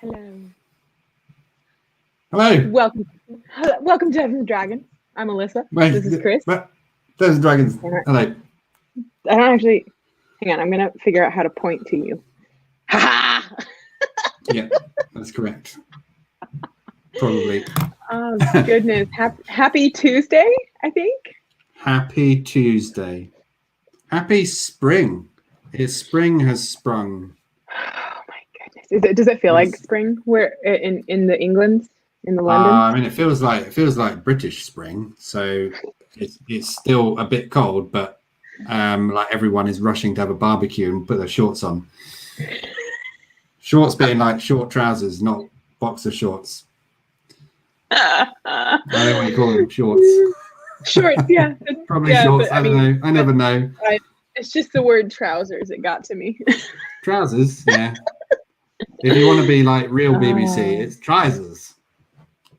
Hello. Hello. Welcome to Devs&Dragons. I'm Alyssa. This is Chris. Devs&Dragons. Hello. I don't actually. Hang on. I'm gonna figure out how to point to you. Ha! Yeah, that's correct. Probably. Oh goodness! Happy Tuesday. I think. Happy Tuesday. Happy spring. Spring has sprung. Oh my goodness! Does it feel like spring? Where in the England, in the London? I mean, it feels like British spring. So it's still a bit cold, but like everyone is rushing to have a barbecue and put their shorts on. Shorts being like short trousers, not boxer shorts. I don't know what you call them. Shorts. Shorts, yeah. Probably shorts. I don't know. I never know. It's just the word trousers. It got to me. Trousers, yeah. If you want to be like real BBC, it's trousers.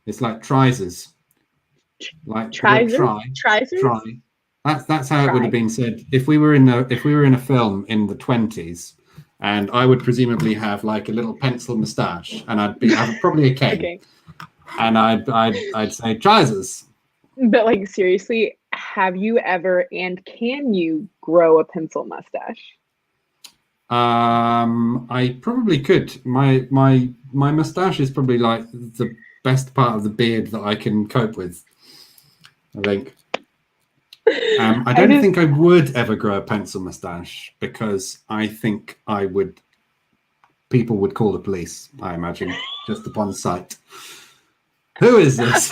It's like trisers. Like try. That's how it would have been said if we were in a film in the 20s, and I would presumably have like a little pencil moustache, and I'd have probably a cane, okay. And I'd say trousers. But like seriously, have you ever and can you grow a pencil mustache? I probably could. My mustache is probably like the best part of the beard that I can cope with, I think. I don't think I would ever grow a pencil mustache because I think people would call the police, I imagine, just upon sight. Who is this?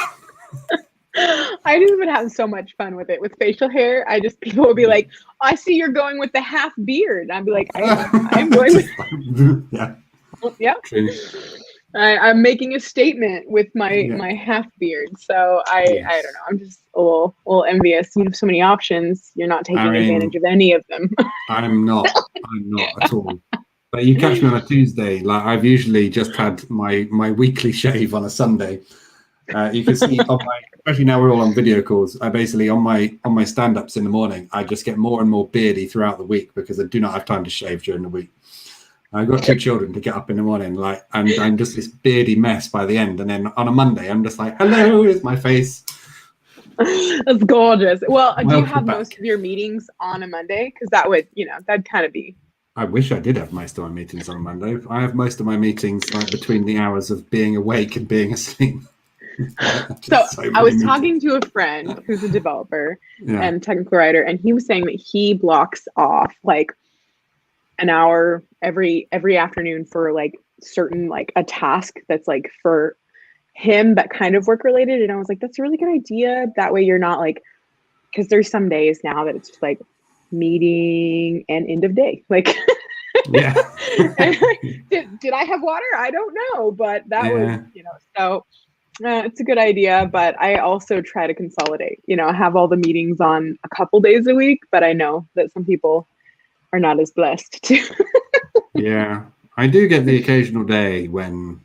I just would have so much fun with it. With facial hair, people would be like, I see you're going with the half beard. I'd be like, I'm going with yeah. I'm making a statement with my half beard. So I don't know. I'm just a little envious. You have so many options. You're not taking advantage of any of them. I'm not at all. But you catch me on a Tuesday. Like I've usually just had my weekly shave on a Sunday. You can see especially now we're all on video calls. I basically on my stand-ups in the morning, I just get more and more beardy throughout the week because I do not have time to shave during the week. I've got 2 children to get up in the morning, and I'm just this beardy mess by the end. And then on a Monday, I'm just like, hello, here's my face. That's gorgeous. Well, do you have most of your meetings on a Monday? Because that would, that'd kind of be. I wish I did have most of my meetings on a Monday. I have most of my meetings like between the hours of being awake and being asleep. So I was talking to a friend who's a developer and technical writer, and he was saying that he blocks off like an hour every afternoon for like certain like a task that's like for him but kind of work related. And I was like, that's a really good idea. That way you're not like, because there's some days now that it's just like meeting and end of day. Like yeah. did I have water? I don't know, but that was so it's a good idea. But I also try to consolidate, have all the meetings on a couple days a week, but I know that some people are not as blessed too. Yeah, I do get the occasional day when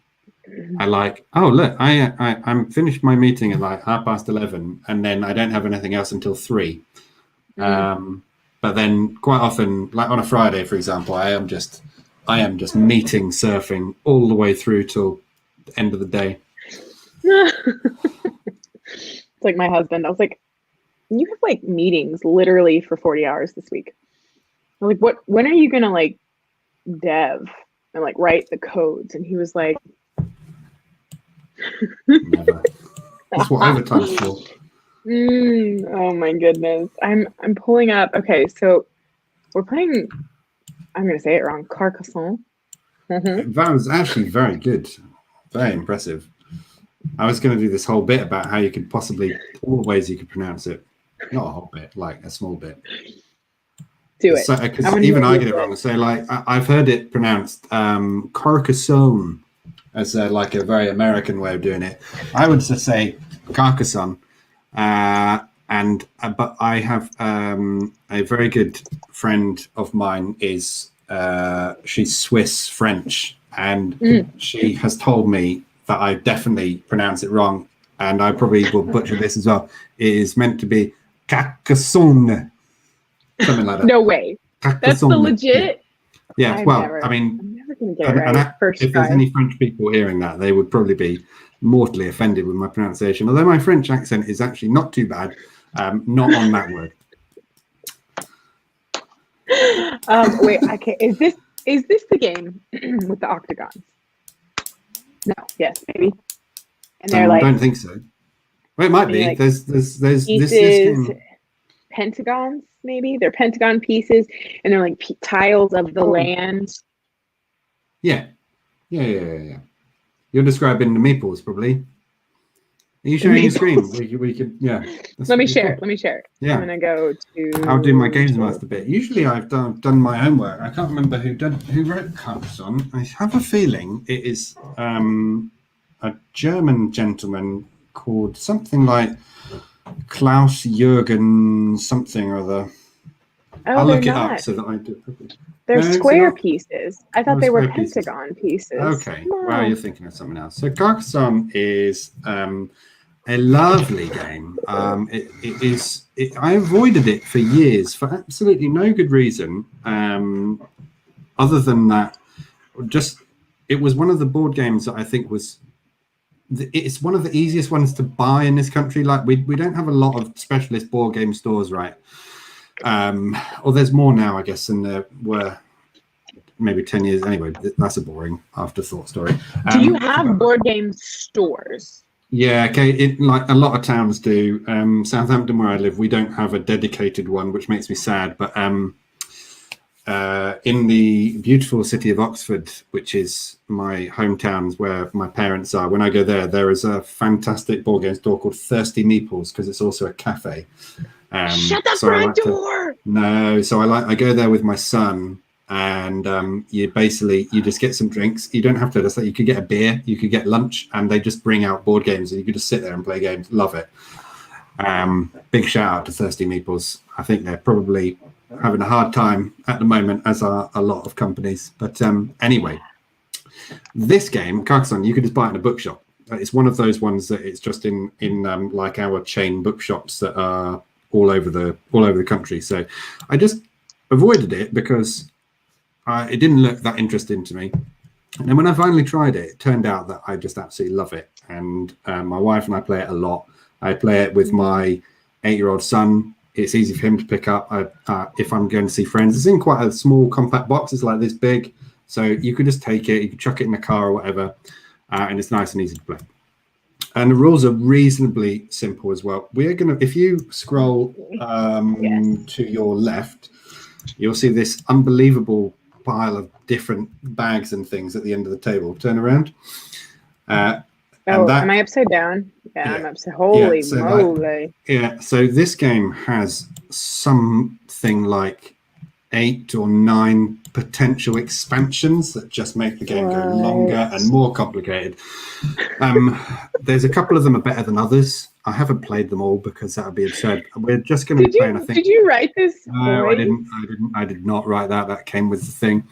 I like, oh look, I'm finished my meeting at like 11:30, and then I don't have anything else until 3. But then quite often, like on a Friday, for example, I am just meeting surfing all the way through till the end of the day. It's like my husband. I was like, you have like meetings literally for 40 hours this week. I'm like, when are you gonna like dev and like write the codes? And he was like, never. That's what overtime's for. Oh my goodness. I'm pulling up. Okay, so we're playing, I'm gonna say it wrong, Carcassonne. That was actually very good. Very impressive. I was going to do this whole bit about how you could possibly, all the ways you could pronounce it. Not a whole bit, like a small bit. Do it. Because even I get it wrong. So, like, I've heard it pronounced Carcassonne as like a very American way of doing it. I would just say Carcassonne. But I have a very good friend of mine she's Swiss French, and she has told me that I definitely pronounce it wrong, and I probably will butcher this as well. It is meant to be Carcassonne. Something like that. No way. That's the legit. Yeah. I mean, gonna get it right first if there's any French people hearing that, they would probably be mortally offended with my pronunciation. Although my French accent is actually not too bad, not on that word. Wait, okay. Is this the game with the octagons? No. Yes, maybe. And they're I don't think so. Well, it might be. Like there's pieces, this game. Pentagons, maybe they're pentagon pieces, and they're like tiles of the land. Yeah. You're describing the meeples, probably. Are you showing your screen? We could, yeah. Let me share it. Yeah. I'm gonna go to. I'll do my Games Master bit. Usually, I've done my homework. I can't remember who wrote Carcassonne. I have a feeling it is a German gentleman called something like Klaus Jürgen something or other. I'll look it up so that I do. They're square pieces. I thought they were pentagon pieces. Okay, well, you're thinking of something else. So Carcassonne is a lovely game. It is. I avoided it for years for absolutely no good reason, other than that. Just it was one of the board games that I think was. It's one of the easiest ones to buy in this country. Like we don't have a lot of specialist board game stores, right? Or there's more now, I guess, than there were maybe 10 years. Anyway, that's a boring afterthought story. Do you have board game stores? Yeah, okay. Like a lot of towns do. Southampton, where I live, we don't have a dedicated one, which makes me sad. But in the beautiful city of Oxford, which is my hometown where my parents are, when I go there is a fantastic board game store called Thirsty Meeples, because it's also a cafe. Shut the front door! No, so I go there with my son, and you just get some drinks. You don't have to. Just like you could get a beer, you could get lunch, and they just bring out board games, and you could just sit there and play games. Love it. Big shout out to Thirsty Meeples. I think they're probably having a hard time at the moment, as are a lot of companies. But anyway, this game, Carcassonne, you could just buy it in a bookshop. It's one of those ones that it's just in like our chain bookshops that are all over the country. So I just avoided it because it didn't look that interesting to me. And then when I finally tried it, it turned out that I just absolutely love it. And my wife and I play it a lot. I play it with my 8-year-old son. It's easy for him to pick up if I'm going to see friends. It's in quite a small, compact box. It's like this big. So you could just take it, you could chuck it in the car or whatever. And it's nice and easy to play. And the rules are reasonably simple as well. We're going to, if you scroll to your left, you'll see this unbelievable pile of different bags and things at the end of the table. Turn around. Am I upside down? Yeah, I'm upside. Holy moly. So this game has something like 8 or 9 potential expansions that just make the game go longer and more complicated. There's a couple of them are better than others. I haven't played them all because that would be absurd. We're just going to be playing, I think. Did you write this? No, I did not write that. That came with the thing.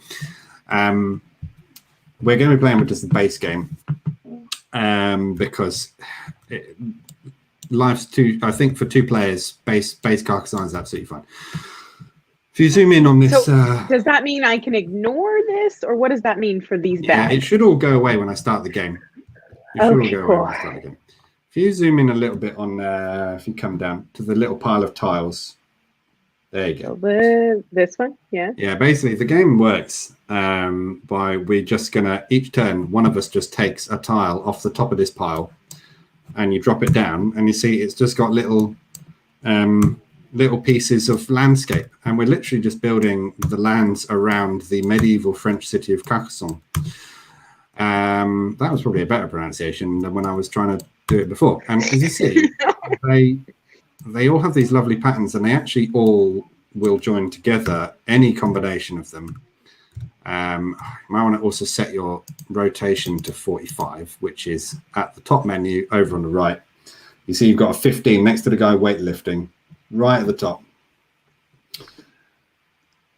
We're going to be playing with just the base game because life's too. I think for 2 players, base Carcassonne is absolutely fine. If you zoom in on this, does that mean I can ignore this, or what does that mean for these bags? Yeah, it should all go away when I start the game. If you zoom in a little bit on, if you come down to the little pile of tiles, there you go. This one, yeah. Yeah, basically the game works by we're just gonna each turn one of us just takes a tile off the top of this pile, and you drop it down, and you see it's just got little pieces of landscape, and we're literally just building the lands around the medieval French city of Carcassonne. That was probably a better pronunciation than when I was trying to do it before. And as you see, they all have these lovely patterns, and they actually all will join together, any combination of them. You might want to also set your rotation to 45, which is at the top menu over on the right. You see you've got a 15 next to the guy weightlifting, right at the top.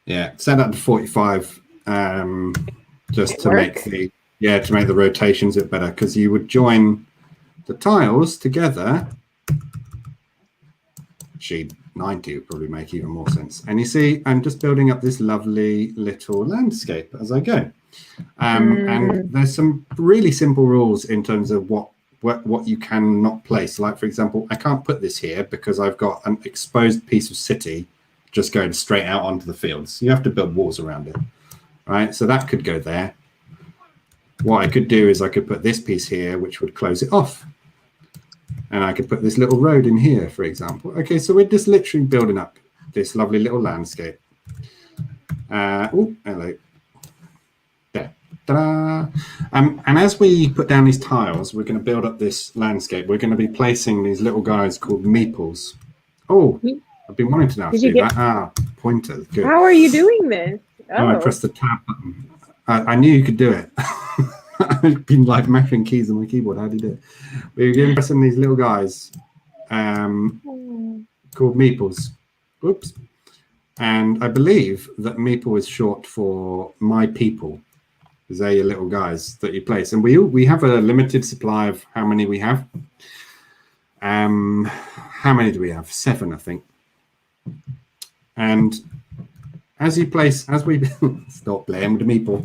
Yeah, set that to 45 just to make the rotations a bit better, because you would join the tiles together. Actually, 90 would probably make even more sense. And you see, I'm just building up this lovely little landscape as I go. And there's some really simple rules in terms of what you can not place. Like, for example, I can't put this here because I've got an exposed piece of city just going straight out onto the fields. You have to build walls around it, right? So that could go there. What I could do is I could put this piece here, which would close it off. And I could put this little road in here, for example. Okay, so we're just literally building up this lovely little landscape. Oh, hello. There. Ta-da! And as we put down these tiles, we're going to build up this landscape. We're going to be placing these little guys called meeples. Oh, I've been wanting to now do that. Ah, pointer. Good. How are you doing this? Oh, I pressed the tab button. I knew you could do it. I've been like mashing keys on my keyboard. How do you do it? We're going to pressing these little guys called meeples. Oops. And I believe that meeple is short for my people. They're your little guys that you place. And we have a limited supply of how many we have. How many do we have? 7, I think. And as we stop playing with the meeple.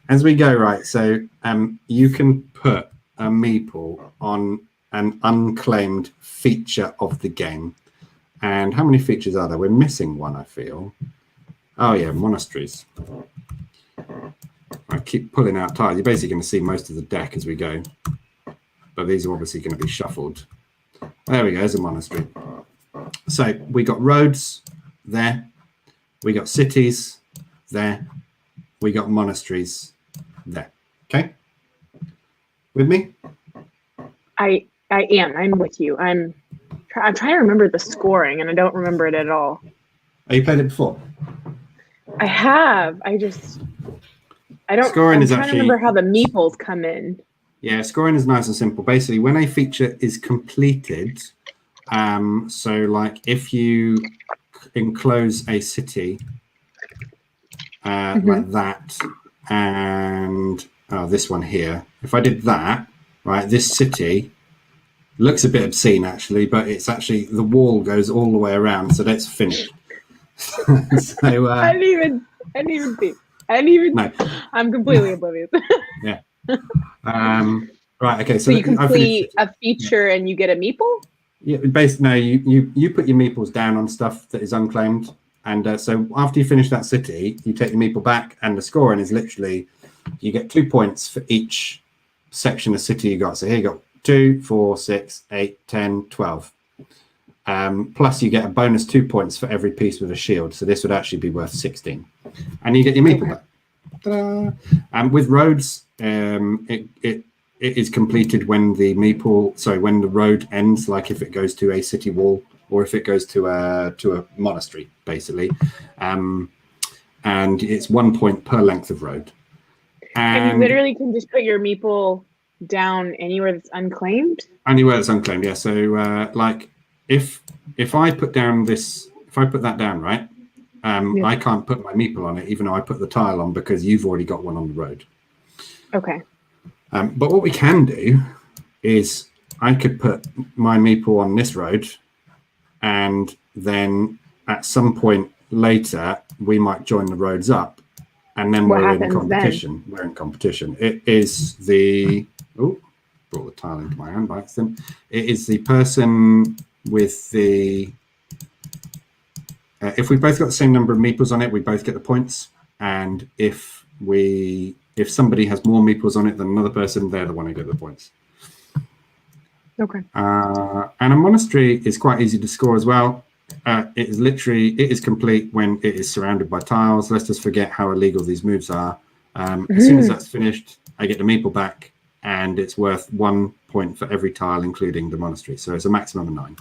As we go, right, so you can put a meeple on an unclaimed feature of the game. And how many features are there? We're missing one, I feel. Oh, yeah, monasteries. I keep pulling out tiles. You're basically going to see most of the deck as we go. But these are obviously going to be shuffled. There we go, there's a monastery. So we got roads there. We got cities there. We got monasteries there. Okay? With me? I am. I'm with you. I'm trying to remember the scoring, and I don't remember it at all. Oh, you played it before? I have. I don't. Scoring is trying to remember how the meeples come in. Yeah, scoring is nice and simple. Basically, when a feature is completed, so like if you enclose a city like that, and this one here, if I did that, right, this city looks a bit obscene actually, but it's actually the wall goes all the way around, so that's finished. So I didn't even see. No. I'm completely oblivious. Yeah. Right. Okay. So you complete a feature and you get a meeple. Yeah. Basically, no. You put your meeples down on stuff that is unclaimed, and so after you finish that city, you take your meeple back, and the scoring is literally you get 2 points for each section of city you got. So here you got 2, 4, 6, 8, 10, 12. Plus you get a bonus 2 points for every piece with a shield. So this would actually be worth 16, and you get your meeple back. Ta-da. And with roads, it is completed when the when the road ends, like if it goes to a city wall or if it goes to a monastery, basically. And it's 1 point per length of road. And you literally can just put your meeple down anywhere that's unclaimed? Anywhere that's unclaimed, yeah. So like if I put that down, right? Yeah. I can't put my meeple on it, even though I put the tile on, because you've already got one on the road. Okay. But what we can do is I could put my meeple on this road, and then at some point later we might join the roads up, and then we're in competition. We're in competition. It is the brought the tile into my hand by accident. It is the person with the. If we both got the same number of meeples on it, we both get the points. And if somebody has more meeples on it than another person, they're the one who get the points. Okay. And a monastery is quite easy to score as well. It is complete when it is surrounded by tiles. Let's just forget how illegal these moves are. As soon as that's finished, I get the meeple back, and it's worth 1 point for every tile, including the monastery. So it's a maximum of 9.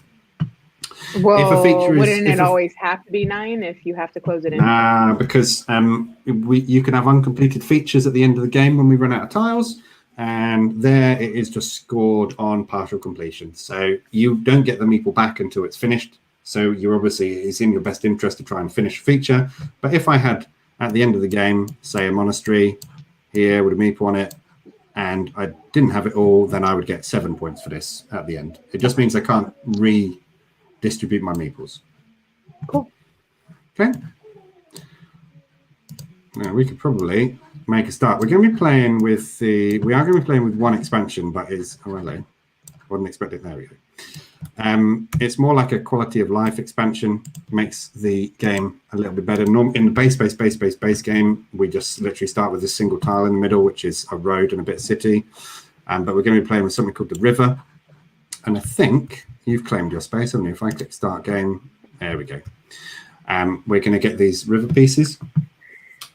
Well, wouldn't it always have to be 9 if you have to close it in? Nah, because you can have uncompleted features at the end of the game when we run out of tiles, and there it is just scored on partial completion. So you don't get the meeple back until it's finished. So it's in your best interest to try and finish a feature. But if I had at the end of the game, say a monastery here with a meeple on it, and I didn't have it all, then I would get 7 points for this at the end. It just means I can't redistribute my meeples. Cool. Okay. we could probably make a start. We're going to be playing with we are going to be playing with one expansion, but hello. Wasn't expecting. There we go. It's more like a quality of life expansion. Makes the game a little bit better. In the base game, we just literally start with a single tile in the middle, which is a road and a bit of city. But we're going to be playing with something called the river. And I think you've claimed your space, haven't you? If I click start game, there we go. We're going to get these river pieces.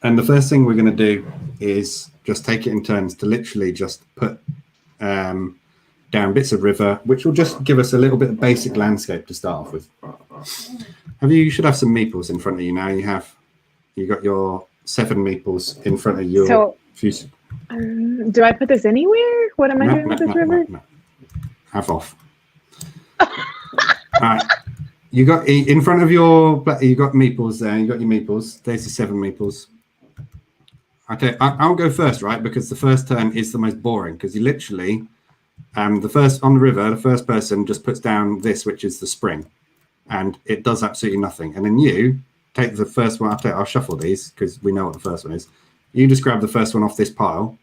And the first thing we're going to do is just take it in turns to literally just put down bits of river, which will just give us a little bit of basic landscape to start off with. You should have some meeples in front of you now. You got your 7 meeples in front of your. So, do I put this anywhere? What am I doing with this river? No. Have off. All right. You got in front of you got meeples there. You got your meeples. There's the 7 meeples. I'll go first, right? Because the first turn is the most boring. Because you literally, on the river, the first person just puts down this, which is the spring, and it does absolutely nothing. And then you take the first one. I'll shuffle these because we know what the first one is. You just grab the first one off this pile,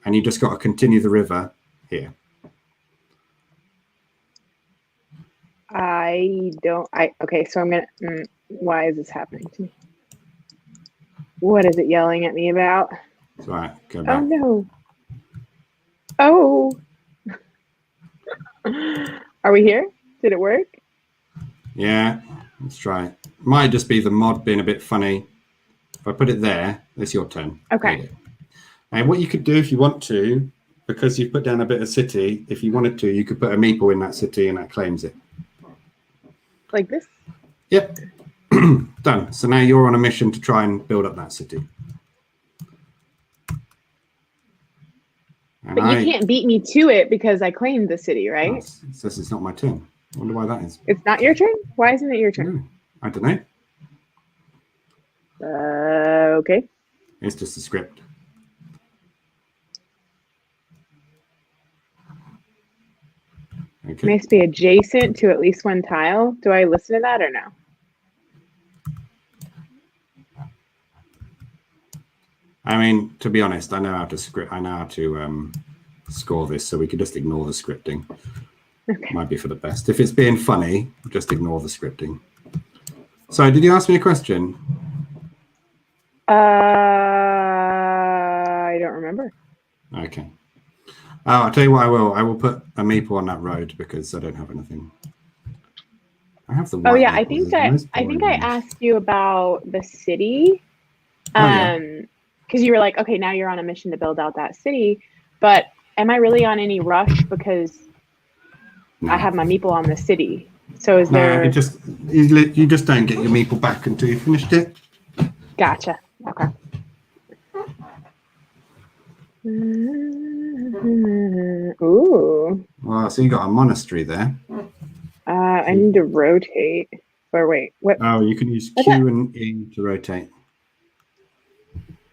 and you just got to continue the river here. Okay, so I'm gonna. Why is this happening to me? What is it yelling at me about? It's all right. Go back. Oh no. Oh. Are we here? Did it work? Yeah, let's try it. Might just be the mod being a bit funny. If I put it there, it's your turn. Okay. And what you could do if you want to, because you've put down a bit of city, if you wanted to, you could put a meeple in that city and that claims it. Like this? Yep. Done. So now you're on a mission to try and build up that city. And but you can't beat me to it because I claimed the city, right? No, it says it's not my turn. I wonder why that is. It's not your turn? Why isn't it your turn? No, I don't know. Okay. It's just a script. Okay. It must be adjacent to at least one tile. Do I listen to that or no? I mean, to be honest, I know how to score this, so we could just ignore the scripting. Okay. Might be for the best. If it's being funny, just ignore the scripting. So, did you ask me a question? I don't remember. Okay. Oh, I'll tell you what I will. I will put a meeple on that road because I don't have anything. I have the white. Oh yeah, meeples. I think I asked you about the city. Because you were like, okay, now you're on a mission to build out that city, but am I really on any rush because I have my meeple on the city? So is there? You just don't get your meeple back until you finished it. Gotcha. Okay. Ooh. Well, so you got a monastery there. I need to rotate. Or wait, what? Oh, you can use Q and E to rotate.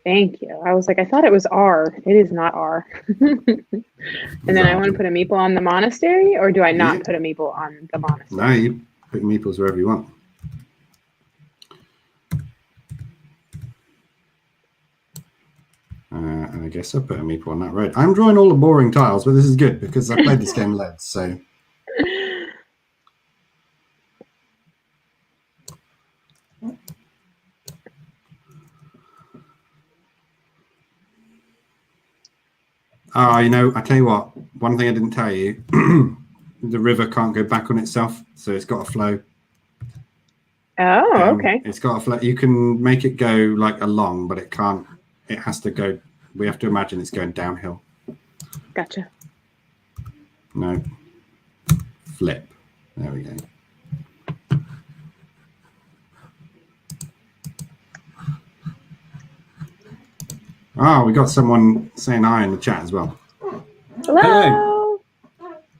Thank you. I was like, I thought it was R. It is not R. And then I want to put a meeple on the monastery, or do I not put a meeple on the monastery? No, you put meeples wherever you want. And I guess I put a meeple on that road. I'm drawing all the boring tiles, but this is good because I played this game led, so. I tell you what, one thing I didn't tell you, the river can't go back on itself, so it's got to flow. Oh, okay. It's got to flow. You can make it go like along, but it can't. It has to go. We have to imagine it's going downhill. Gotcha. No. Flip. There we go. Oh, we got someone saying hi in the chat as well. Hello.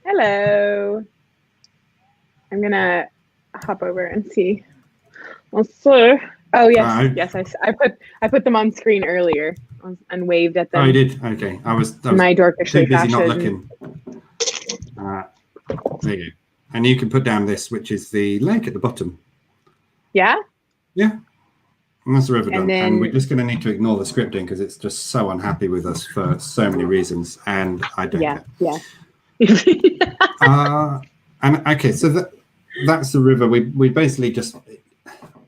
Hello. I'm going to hop over and see. Let's see. Oh, yes. Yes, I put them on screen earlier and waved at them. Oh, you did? Okay. I was my dorkishly too busy fashion. not looking. There you go. And you can put down this, which is the lake at the bottom. Yeah? Yeah. And that's the river done. then, and we're just going to need to ignore the scripting because it's just so unhappy with us for so many reasons, and I don't care. Yeah. And okay, so that's the river. We basically just,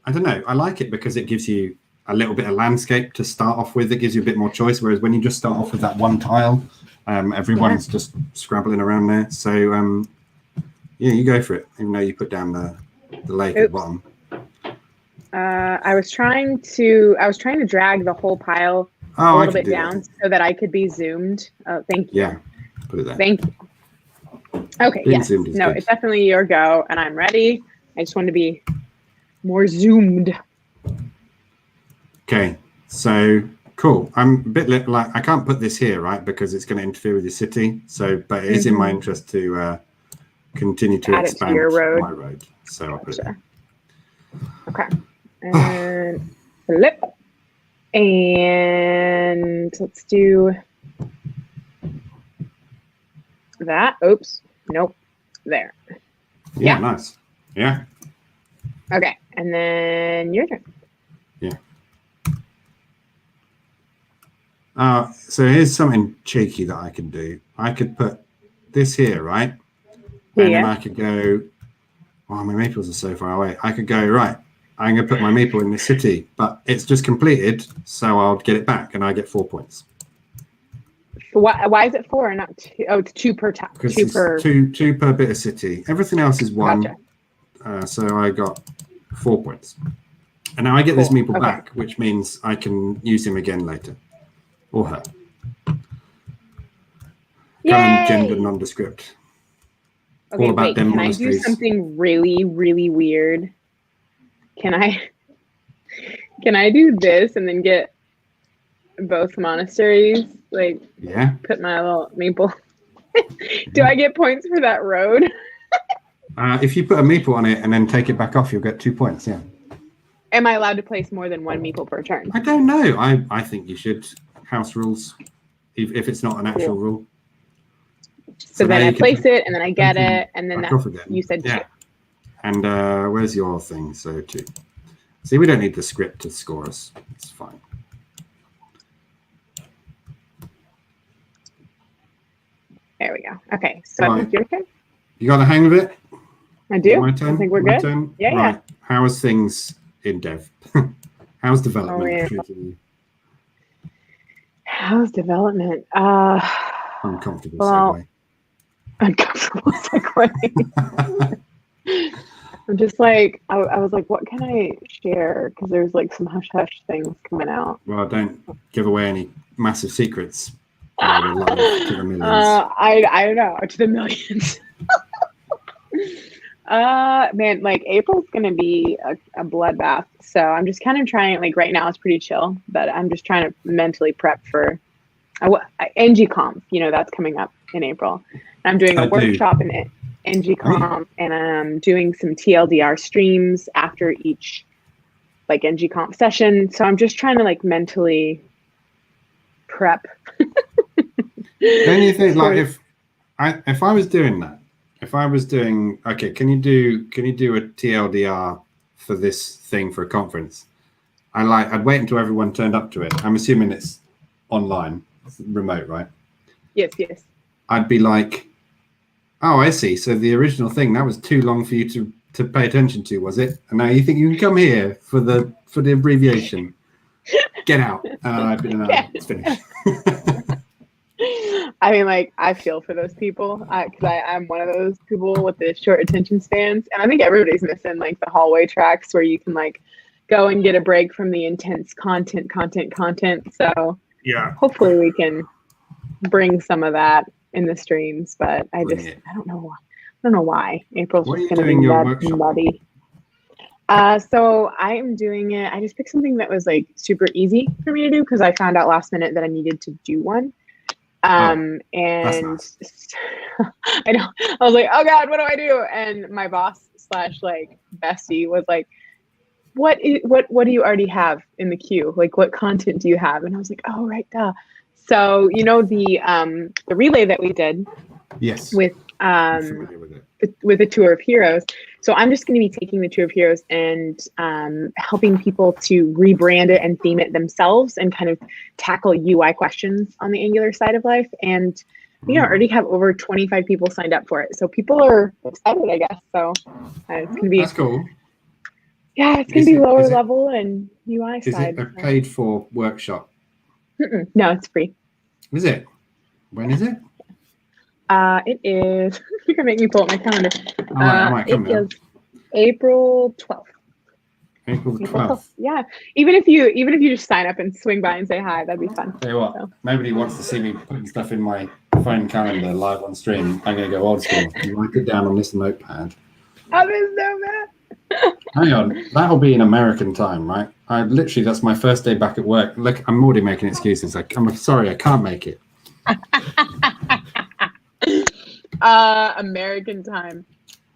I don't know. I like it because it gives you a little bit of landscape to start off with. It gives you a bit more choice. Whereas when you just start off with that one tile, everyone's just scrabbling around there. So yeah, you go for it. Even though you put down the lake at the bottom. I was trying to drag the whole pile a little bit down so that I could be zoomed. Oh, thank you. Yeah, put it there. Thank you. Okay, yes. No, it's definitely your go, and I'm ready. I just want to be more zoomed. Okay, so cool. I'm a bit like, I can't put this here, right? Because it's going to interfere with your city. So, but it is in my interest to continue to expand my road. So I'll put it there. Okay. And flip. And let's do that. Oops. Nope. There. Yeah, nice. Yeah. Okay. And then your turn. Yeah. So here's something cheeky that I can do. I could put this here, right? And then I could go, oh, my maples are so far away. I could go, right, I'm going to put my maple in this city, but it's just completed, so I'll get it back, and I get 4 points. Why is it 4 and not 2? Oh, it's 2 per time. Because two per bit of city. Everything else is 1. Gotcha. So I got 4 points. And now I get this meeple back, which means I can use him again later. Or her. Current gender nondescript. Okay, wait, can I do something really, really weird? Can I do this and then get both monasteries? Like, put my little maple. Do I get points for that road? If you put a meeple on it and then take it back off, you'll get 2 points, yeah. Am I allowed to place more than 1 meeple per turn? I don't know. I think you should. House rules, if it's not an actual rule. So then I place it, and then I get it, and then you said 2. And where's your thing? So 2. See, we don't need the script to score us. It's fine. There we go. Okay, so I think your turn. You got the hang of it? I do. My turn? I think we're good. Turn? Yeah, right. How is things in Dev? How's development? How's development? Uncomfortable segue. Uncomfortable segue. I'm just like, I was like, what can I share? Because there's like some hush hush things coming out. Well, don't give away any massive secrets. To the millions. I don't know, to the millions. Man, like April's gonna be a bloodbath. So I'm just kind of trying, like right now it's pretty chill, but I'm just trying to mentally prep for NGConf, that's coming up in April. I'm doing a workshop in NGConf, and I'm doing some TLDR streams after each like NGConf session. So I'm just trying to like mentally prep. Don't you think, like, if I was doing that, okay, can you do a TLDR for this thing for a conference? I'd wait until everyone turned up to it. I'm assuming it's online, remote, right? Yes. I'd be like, oh, I see. So the original thing, that was too long for you to pay attention to, was it? And now you think you can come here for the abbreviation? Get out. I'd be like, it's finished. I mean, like, I feel for those people because I'm one of those people with the short attention spans, and I think everybody's missing like the hallway tracks where you can like go and get a break from the intense content. So yeah, hopefully we can bring some of that in the streams, but I don't know why April's just going to be muddy. So I am doing it. I just picked something that was like super easy for me to do because I found out last minute that I needed to do one. And nice. I know, I was like, oh God, what do I do? And my boss / like bestie was like, what do you already have in the queue? Like, what content do you have? And I was like, oh, right, duh. So, the relay that we did yes, with with a tour of heroes. So I'm just going to be taking the tour of heroes and helping people to rebrand it and theme it themselves and kind of tackle UI questions on the Angular side of life. And I already have over 25 people signed up for it. So people are excited, I guess. So it's going to be... That's cool. Yeah, it's going to be lower level and UI side. Is it a paid for workshop? No, it's free. Is it? When is it? It is... You're going to make me pull up my calendar. I might come now. April 12th. April 12th. Yeah. Even if you just sign up and swing by and say hi, that'd be fun. Tell you what, nobody wants to see me putting stuff in my phone calendar live on stream. I'm going to go old school and write it down on this notepad. Oh, there's no man. Hang on, that'll be in American time, right? That's my first day back at work. Look, I'm already making excuses. I'm sorry, I can't make it. American time.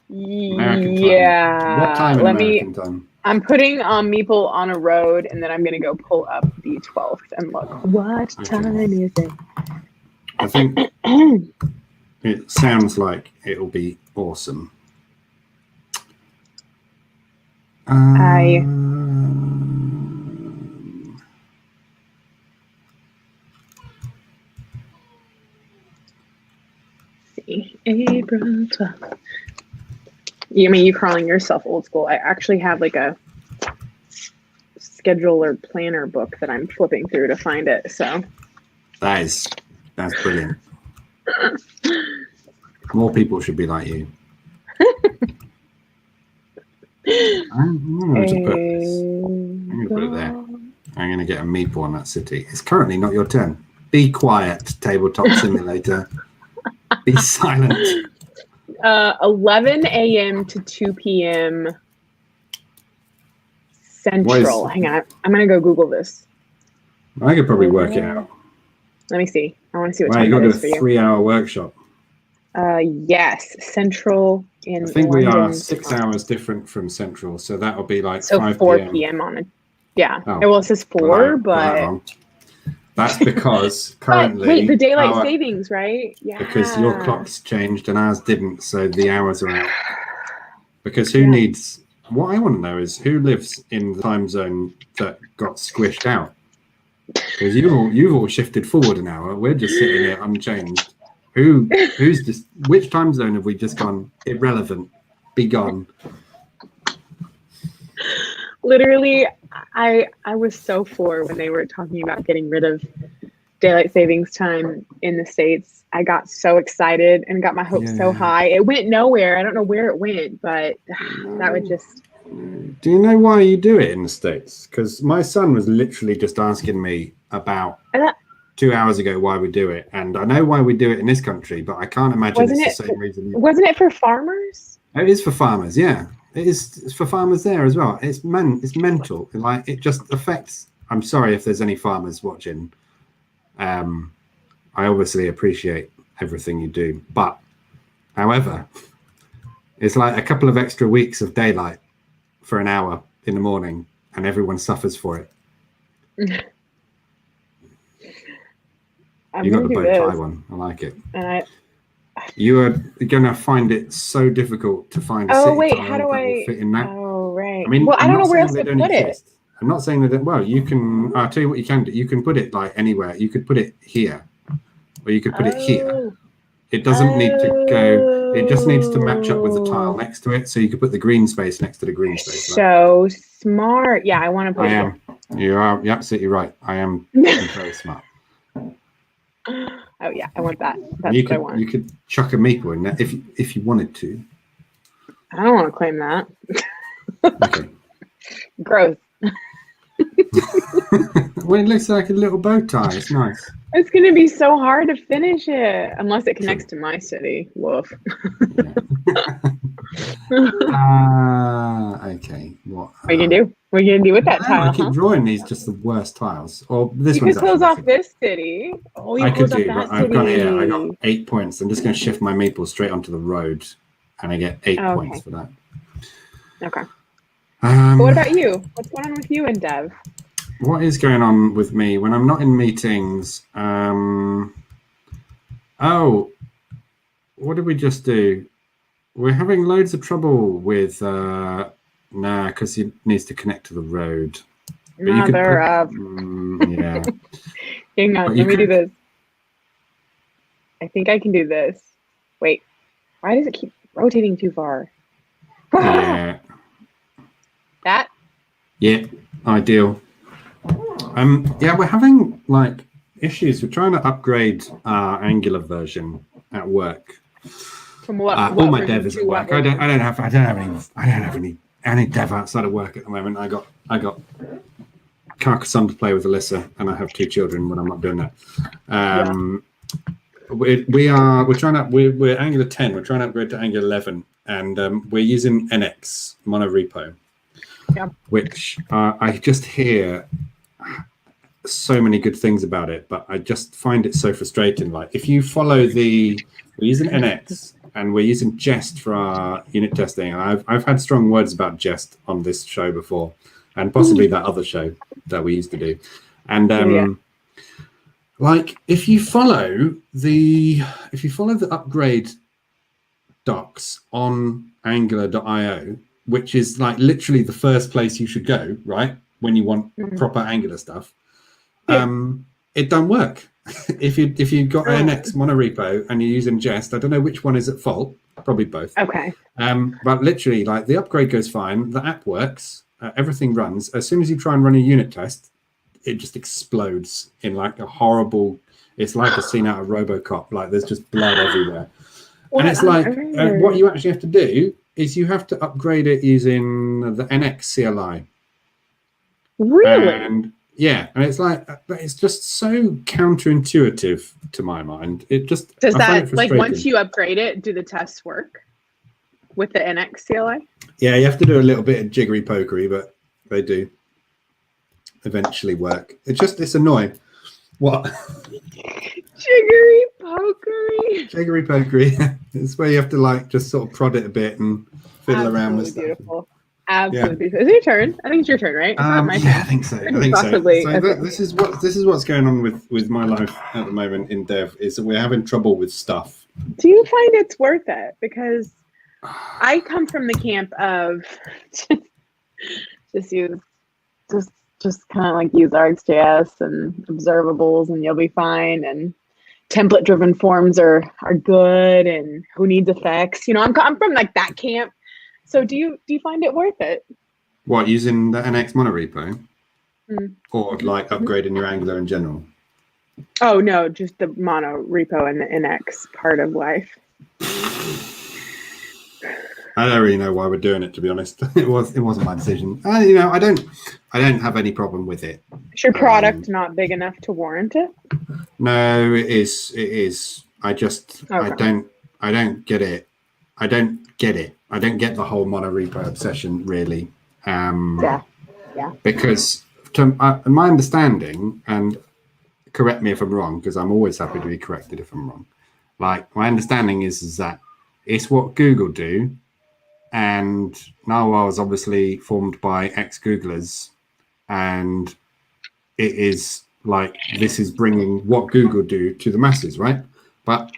American time. Yeah. What time in American time? I'm putting Meeple on a road, and then I'm going to go pull up the 12th and look. What time is it? I think it sounds like it'll be awesome. April 12th. You crawling yourself old school. I actually have like a schedule or planner book that I'm flipping through to find it. So that's brilliant. More people should be like you. I'm going to put this. I'm going to put it there. I'm going to get a meeple on that city. It's currently not your turn. Be quiet, Tabletop Simulator. Be silent. 11 a.m. to 2 p.m. Central. Hang on. I'm going to go Google this. I could probably work it out. Let me see. I want to see what time you got it is to do a 3-hour workshop. Yes. Central in I think London. We are 6 hours different from Central, so that'll be like 5 4 p.m. p.m. on it. Yeah. Well, it says 4, but... That's because currently... Wait, the daylight savings, right? Yeah. Because your clock's changed and ours didn't, so the hours are out. Because who needs... What I want to know is who lives in the time zone that got squished out? Because you've all shifted forward an hour. We're just sitting here unchanged. Who's just... Which time zone have we just gone irrelevant? Be gone. Literally, I was so for when they were talking about getting rid of daylight savings time in the States. I got so excited and got my hopes so high. It went nowhere. I don't know where it went, but that would just... Do you know why you do it in the States? Because my son was literally just asking me about 2 hours ago why we do it. And I know why we do it in this country, but I can't imagine it's the same reason. Wasn't it for farmers? It is for farmers, yeah. It's for farmers there as well. It's mental. Like, it just affects... I'm sorry if there's any farmers watching. I obviously appreciate everything you do. But, however, it's like a couple of extra weeks of daylight for an hour in the morning, and everyone suffers for it. You got the bow tie one. I like it. And you are going to find it so difficult to find a city tile that will fit in that. Oh, right. I mean, well, I don't know where else to put it. I'm not saying that. Well, you can. I'll tell you what you can do. You can put it like anywhere. You could put it here, or you could put it here. It doesn't need to go. It just needs to match up with the tile next to it. So you could put the green space next to the green space. So smart. Yeah, I want to put it. I am. You're absolutely right. I am very smart. Oh yeah, I want that. That's what I want. You could chuck a meeple in there if you wanted to. I don't want to claim that. Okay. Gross. Well, it looks like a little bow tie. It's nice. It's going to be so hard to finish it unless it connects to my city. Woof. Okay. What are you going to do? What are you going to do with that tile? I keep drawing these just the worst tiles. Or this you could close off this city. I could do, but I've got here. I got 8 points. I'm just going to shift my meeple straight onto the road, and I get 8 points for that. Okay. But what about you? What's going on with you and Dev? What is going on with me when I'm not in meetings? Oh, what did we just do? we're having loads of trouble with because it needs to connect to the road. But Mother of. Yeah. Hang on, let me do this. I think I can do this. Wait, why does it keep rotating too far? Yeah. That? Yeah, ideal. Yeah, we're having like issues. We're trying to upgrade our Angular version at work. From what? All my dev is at work. I don't have any dev outside of work at the moment. I got Carcassonne to play with Alyssa, and I have 2 children when I'm not doing that. We're Angular 10. We're trying to upgrade to Angular 11, and we're using NX monorepo, which I just hear so many good things about it, but I just find it so frustrating. Like if you follow we're using NX and we're using Jest for our unit testing, and I've had strong words about Jest on this show before, and possibly that other show that we used to do, and like if you follow the upgrade docs on Angular.io, which is like literally the first place you should go, right, when you want proper Angular stuff, it don't work. if you've got NX monorepo and you're using Jest, I don't know which one is at fault. Probably both. Okay. But literally, like the upgrade goes fine, the app works, everything runs. As soon as you try and run a unit test, it just explodes in like a horrible. It's like a scene out of RoboCop. Like there's just blood everywhere. And it's like what you actually have to do is you have to upgrade it using the NX CLI. Really? And it's like it's just so counterintuitive to my mind. It just does that like once you upgrade it, do the tests work with the NX CLI? Yeah, you have to do a little bit of jiggery pokery, but they do eventually work. It's annoying. What? Jiggery pokery. Jiggery pokery. It's where you have to like just sort of prod it a bit and fiddle around with stuff. Beautiful. Absolutely. Yeah. Is it your turn? I think it's your turn, right? I think so. This is what's going on with my life at the moment in dev, is that we're having trouble with stuff. Do you find it's worth it? Because I come from the camp of just kind of like use RxJS and observables and you'll be fine, and template driven forms are good, and who needs effects? You know, I'm from like that camp. So do you find it worth it? What, using the NX monorepo? Or like upgrading your Angular in general? Oh no, just the mono repo and the NX part of life. I don't really know why we're doing it, to be honest. It wasn't my decision. I don't have any problem with it. Is your product not big enough to warrant it? No, it is. I don't get it. I don't get the whole monorepo obsession, really. Yeah. Because my understanding, and correct me if I'm wrong, because I'm always happy to be corrected if I'm wrong. Like my understanding is that it's what Google do, and Narwhal is obviously formed by ex-Googlers, and it is like this is bringing what Google do to the masses, right? But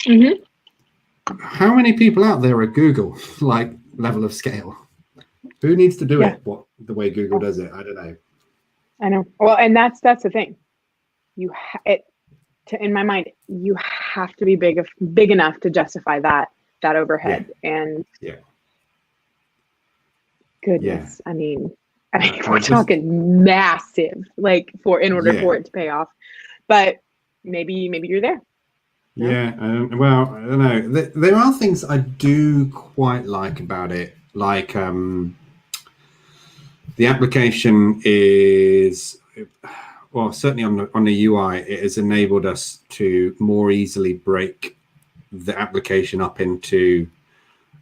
how many people out there are Google like level of scale? Who needs to do it the way Google does it? I don't know. I know. Well, and that's the thing. In my mind, you have to be big enough to justify that overhead. And goodness, I mean we're talking massive, like in order for it to pay off. But maybe you're there. Yeah, well, I don't know. There are things I do quite like about it. Like the application is, well, certainly on the UI, it has enabled us to more easily break the application up into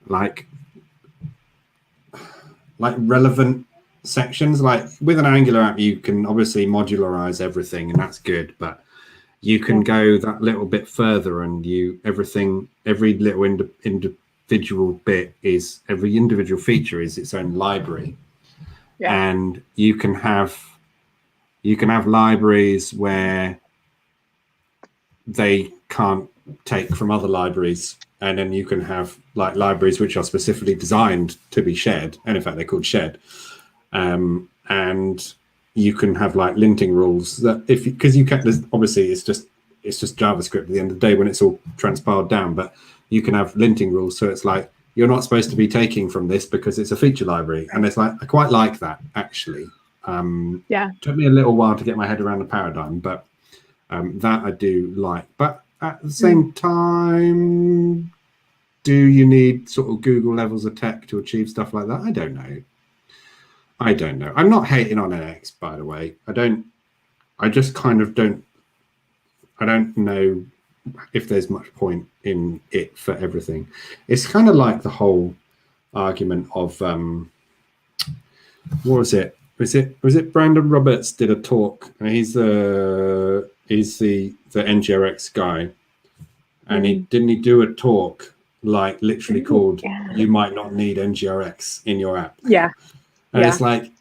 like relevant sections. Like with an Angular app, you can obviously modularize everything, and that's good, but you can go that little bit further, and every little individual bit is, every individual feature is its own library. And you can have libraries where they can't take from other libraries, and then you can have like libraries which are specifically designed to be shared, and in fact they're called shared. And you can have like linting rules that because you can, obviously it's just JavaScript at the end of the day when it's all transpiled down, but you can have linting rules. So it's like, you're not supposed to be taking from this because it's a feature library. And it's like, I quite like that actually. Took me a little while to get my head around the paradigm, but that I do like. But at the same time, do you need sort of Google levels of tech to achieve stuff like that? I don't know. I'm not hating on NX, by the way. I don't know if there's much point in it for everything. It's kind of like the whole argument of what was it? Was it Brandon Roberts did a talk, and he's the NGRX guy, and he do a talk like literally called "You might not need NGRX in your app." Yeah. And it's like,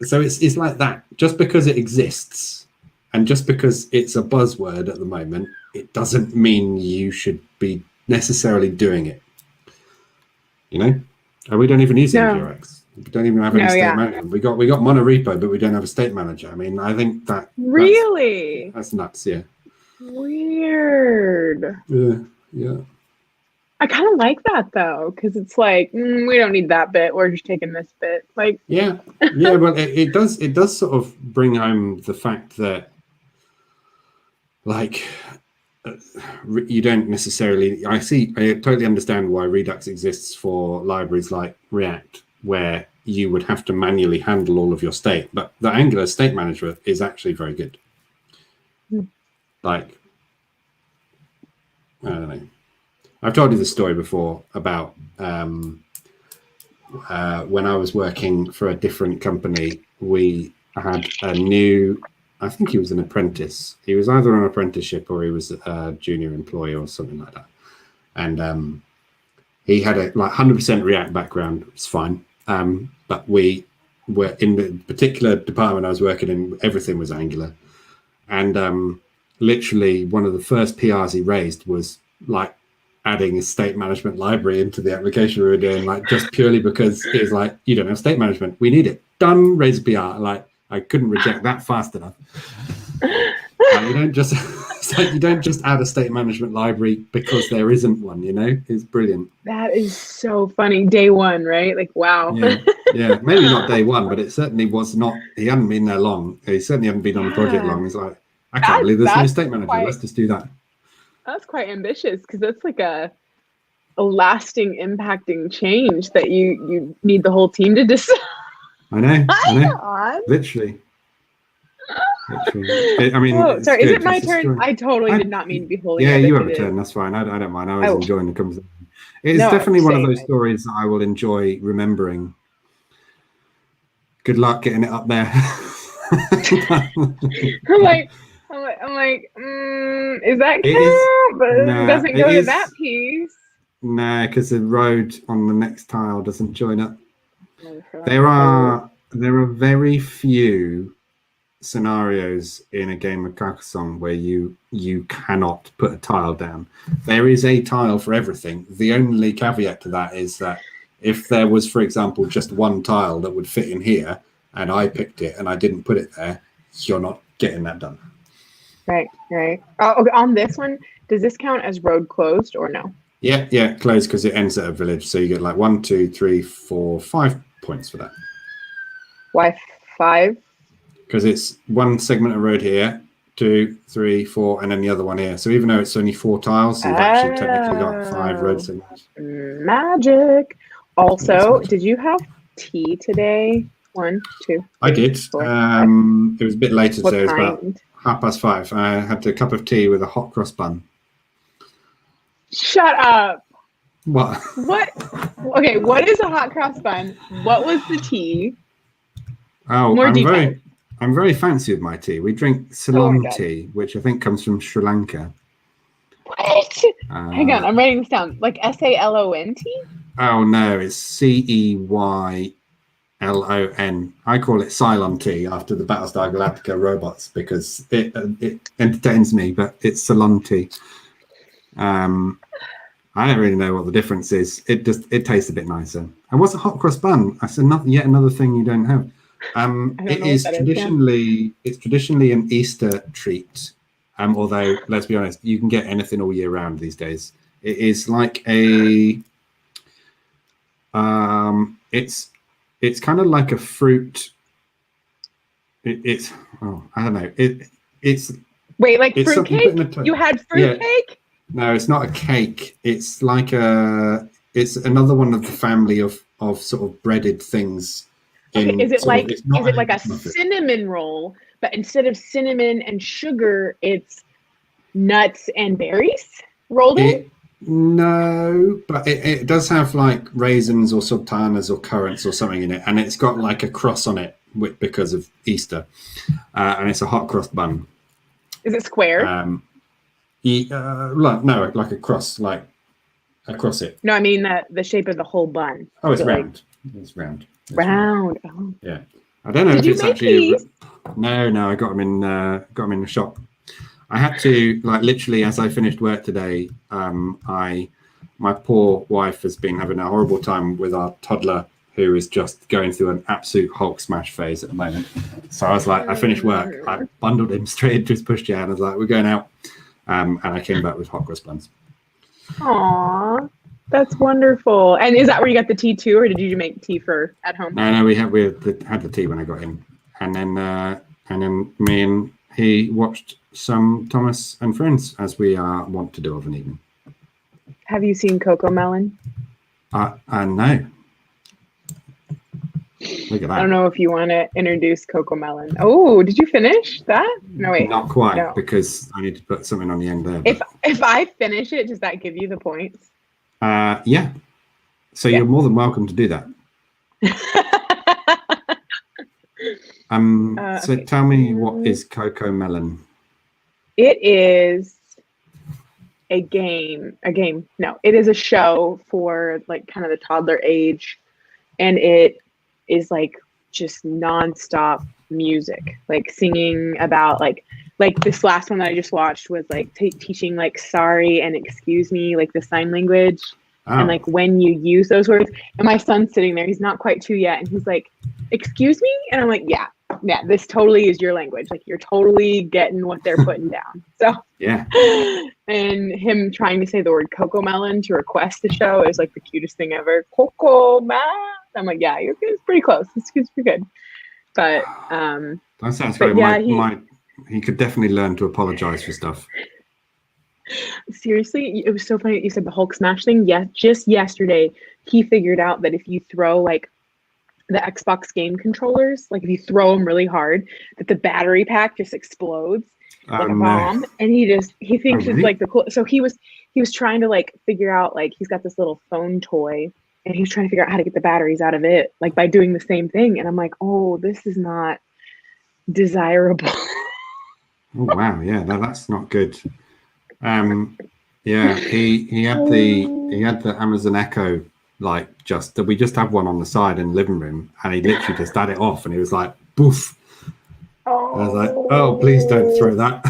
so it's like that. Just because it exists and just because it's a buzzword at the moment, it doesn't mean you should be necessarily doing it. You know? And we don't even use NGRX. We don't even have any state manager. We got monorepo, but we don't have a state manager. I mean, I think that that's nuts, yeah. Weird. Yeah. I kind of like that though, because it's like we don't need that bit. We're just taking this bit. Like, yeah. But it does sort of bring home the fact that, like, you don't necessarily. I totally understand why Redux exists for libraries like React, where you would have to manually handle all of your state. But the Angular state manager is actually very good. Like, I don't know. I've told you the story before about when I was working for a different company, we had a new, I think he was an apprentice. He was either on an apprenticeship or he was a junior employee or something like that. And he had a like 100% React background. It's fine. But we were in the particular department I was working in, everything was Angular. And literally one of the first PRs he raised was like adding a state management library into the application we were doing, like just purely because it was like, you don't have state management. We need it. Done, raise a PR. Like, I couldn't reject that fast enough. You don't just it's like you don't just add a state management library because there isn't one, you know? It's brilliant. That is so funny. Day one, right? Like, wow. Yeah. Maybe not day one, but it certainly was not. He hadn't been there long. He certainly hadn't been on the project long. He's like, I can't believe there's no state manager. Let's just do that. That's quite ambitious because that's like a lasting, impacting change that you need the whole team to decide. I know. Literally. I mean, sorry, is it my turn? I totally did not mean to be holding. Yeah, you have a turn. That's fine. I don't mind. I was enjoying the conversation. It's definitely one of those stories that I will enjoy remembering. Good luck getting it up there. I'm like, is that count? But it doesn't go to that piece. No, because the road on the next tile doesn't join up. There are very few scenarios in a game of Carcassonne where you cannot put a tile down. There is a tile for everything. The only caveat to that is that if there was, for example, just one tile that would fit in here and I picked it and I didn't put it there, you're not getting that done. Right. Oh, okay. On this one, does this count as road closed or no? Yeah, closed because it ends at a village. So you get like 1, 2, 3, 4, 5 points for that. Why 5? Because it's one segment of road here, 2, 3, 4, and then the other one here. So even though it's only 4 tiles, you've actually technically got 5 road segments. Magic. Also, did you have tea today? 1, 2. I did. 4, it was a bit later today. It was about 5:30. I had a cup of tea with a hot cross bun. Shut up. What? Okay, what is a hot cross bun? What was the tea? Oh, I'm very fancy with my tea. We drink Ceylon tea, which I think comes from Sri Lanka. What? Hang on, I'm writing this down. Like SALON tea? Oh no, it's CEYLON. I call it Cylon tea after the Battlestar Galactica robots because it entertains me, but it's Ceylon tea. I don't really know what the difference is. It tastes a bit nicer. And what's a hot cross bun? I said yet another thing you don't have. It's traditionally an Easter treat. Although let's be honest, you can get anything all year round these days. It is like a it's kind of like a fruit. I don't know. It's wait, like fruitcake? You had fruitcake? No, it's not a cake. It's like it's another one of the family of sort of breaded things. Okay, is it like a cinnamon roll, but instead of cinnamon and sugar, it's nuts and berries rolled in? No, but it does have like raisins or sultanas or currants or something in it, and it's got like a cross on it because of Easter, and it's a hot cross bun. Is it square? No, like a cross, like across it. No, I mean the shape of the whole bun. Oh, it's round. It's round. Round. Oh. Yeah, I don't know if it's actually. These? No, I got them in the shop. I had to literally as I finished work today. My poor wife has been having a horrible time with our toddler, who is just going through an absolute Hulk smash phase at the moment. So I was like, I finished work, I bundled him straight into his pushchair, and I was like, we're going out. And I came back with hot cross buns. Aww, that's wonderful. And is that where you got the tea too, or did you make tea at home? No, we had the tea when I got in, and then me and he watched some Thomas and Friends, as we want to do of an evening. Have you seen Coco, Melon? No. Look at that. I don't know if you want to introduce Coco Melon. Oh, did you finish that? No, wait. Not quite, because I need to put something on the end there. If I finish it, does that give you the points? Yeah. So you're more than welcome to do that. So okay. Tell me, what is Coco Melon? It is a game. No, it is a show for like kind of the toddler age, and it is like just nonstop music, like singing about like this last one that I just watched was like teaching like sorry and excuse me, like the sign language. And like when you use those words, and my son's sitting there, he's not quite 2 yet, and he's like, excuse me? And I'm like, yeah, this totally is your language. Like you're totally getting what they're putting down. So yeah. And him trying to say the word Coco Melon to request the show is like the cutest thing ever. Coco Melon. I'm like, yeah, it's pretty close. It's pretty good. But that sounds great. He could definitely learn to apologize for stuff. Seriously, it was so funny that you said the Hulk smash thing. Yeah, just yesterday he figured out that if you throw like the Xbox game controllers, like if you throw them really hard, that the battery pack just explodes like a bomb. No. And he thinks it's like the cool. So he was trying to like figure out, like he's got this little phone toy, and he was trying to figure out how to get the batteries out of it, like by doing the same thing. And I'm like, oh, this is not desirable. Oh wow, yeah, that's not good. Yeah, he had the Amazon Echo, like we just have one on the side in the living room, and he literally just had it off, and he was like, "Boof!" Oh. I was like, "Oh, please don't throw that."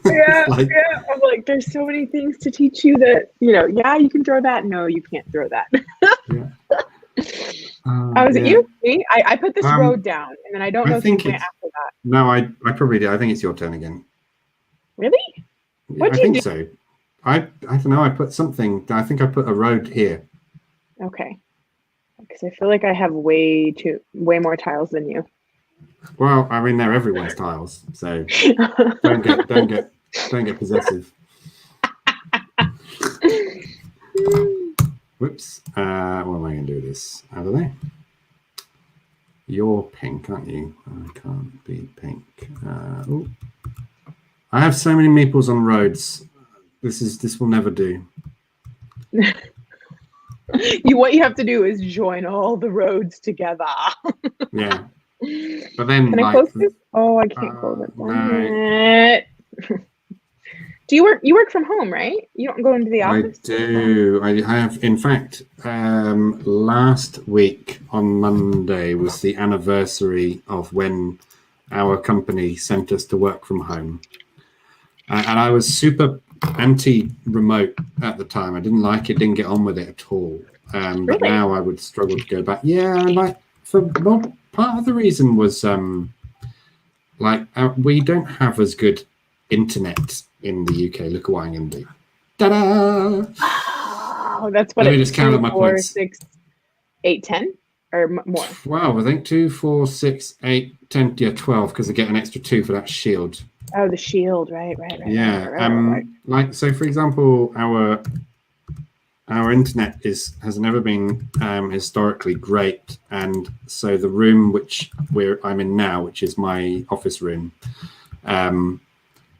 Yeah, yeah. I'm like, there's so many things to teach you that yeah, you can throw that. No, you can't throw that. Yeah. Was it you? Me? I put this road down, and then I don't know if you went after that. No, I probably did. I think it's your turn again. Really? I think so. I don't know. I put something. I think I put a road here. Okay. Because I feel like I have way more tiles than you. Well, I mean, they're everyone's tiles, so don't get possessive. Whoops. What am I going to do with this? How do they? You're pink, aren't you? I can't be pink. I have so many meeples on roads. This will never do. What you have to do is join all the roads together. Yeah. But then, can I close this? Oh, I can't close it. No. Do you work from home, right? You don't go into the office? I do. I have. In fact, last week on Monday was the anniversary of when our company sent us to work from home. And I was super anti-remote at the time. I didn't like it, didn't get on with it at all. But now I would struggle to go back. Yeah, like part of the reason was we don't have as good internet in the UK. Look at what I'm going to do. Ta-da! Oh, that's what. Let me just count up my 4, points. 6, 8, 10, or more. Wow, I think 2, 4, 6, 8, 10. Yeah, 12 because I get an extra 2 for that shield. Oh, the shield, right. Yeah, right. like so. For example, our internet has never been historically great, and so the room which I'm in now, which is my office room,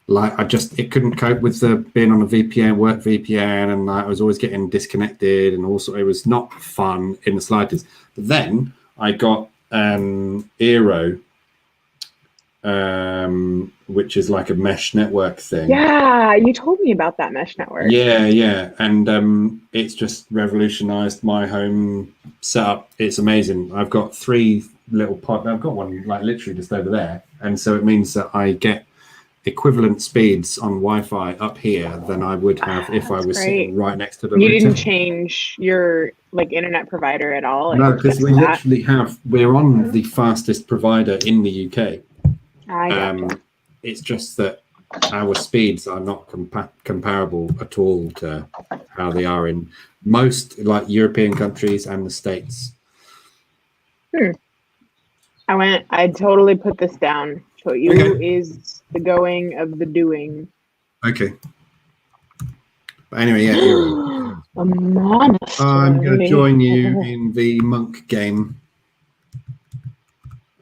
it couldn't cope with the being on a work VPN, and I was always getting disconnected, and also it was not fun in the slightest. But then I got Eero, which is like a mesh network thing. Yeah, you told me about that mesh network. Yeah, and it's just revolutionized my home setup. It's amazing. I've got 3 little pods. I've got one like literally just over there, and so it means that I get equivalent speeds on Wi-Fi up here than I would have if I was sitting right next to the router. You didn't change your internet provider at all? No, because we're on the fastest provider in the UK. It's just that our speeds are not comparable at all to how they are in most European countries and the States. I totally put this down. So you is the going of the doing. Okay. But anyway, yeah. A monastery. I'm going to join you in the monk game.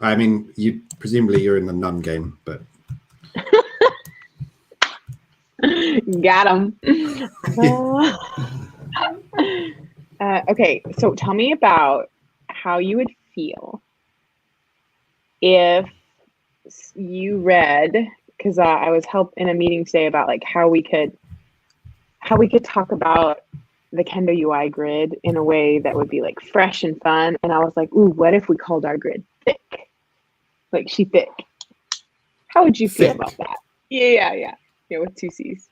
I mean, presumably you're in the nun game, but got him. Okay, so tell me about how you would feel if you read, because I was in a meeting today about how we could talk about the Kendo UI grid in a way that would be fresh and fun. And I was like, ooh, what if we called our grid thick? She thick. How would you feel about that? Yeah, with 2 C's.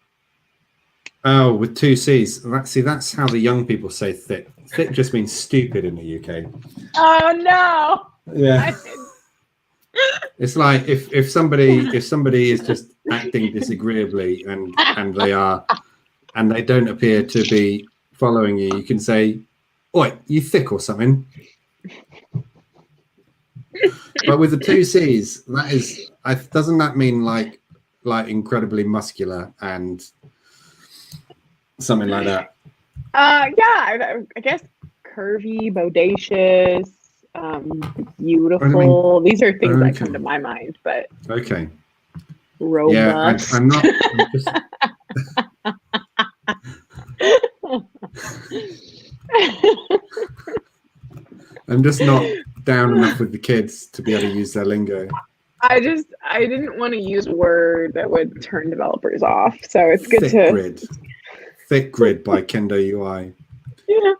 Oh, with 2 C's. That's how the young people say thick. Thick just means stupid in the UK. Oh no. Yeah. It's like if somebody is just acting disagreeably and they don't appear to be following you, you can say, "Oi, you thick or something." But with the 2 C's, doesn't that mean like incredibly muscular and something like that? Yeah, I guess curvy, bodacious, beautiful. These are things that come to my mind, but okay. Robust. Yeah, I'm not. I'm just not down enough with the kids to be able to use their lingo. I didn't want to use a word that would turn developers off. So it's good Thick Grid by Kendo UI. Yeah.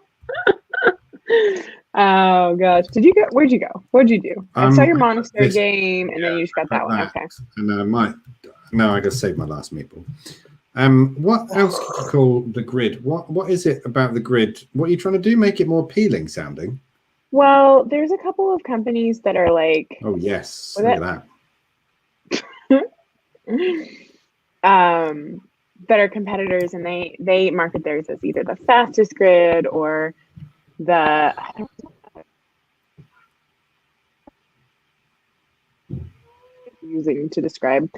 Oh gosh. Where'd you go? What'd you do? I saw your monastery game and then you just got that one. Okay. And I gotta save my last meatball. What else could you call the grid? What is it about the grid? What are you trying to do? Make it more appealing sounding? Well, there's a couple of companies that are oh yes, look at that. That are competitors, and they market theirs as either the fastest grid or the using to describe.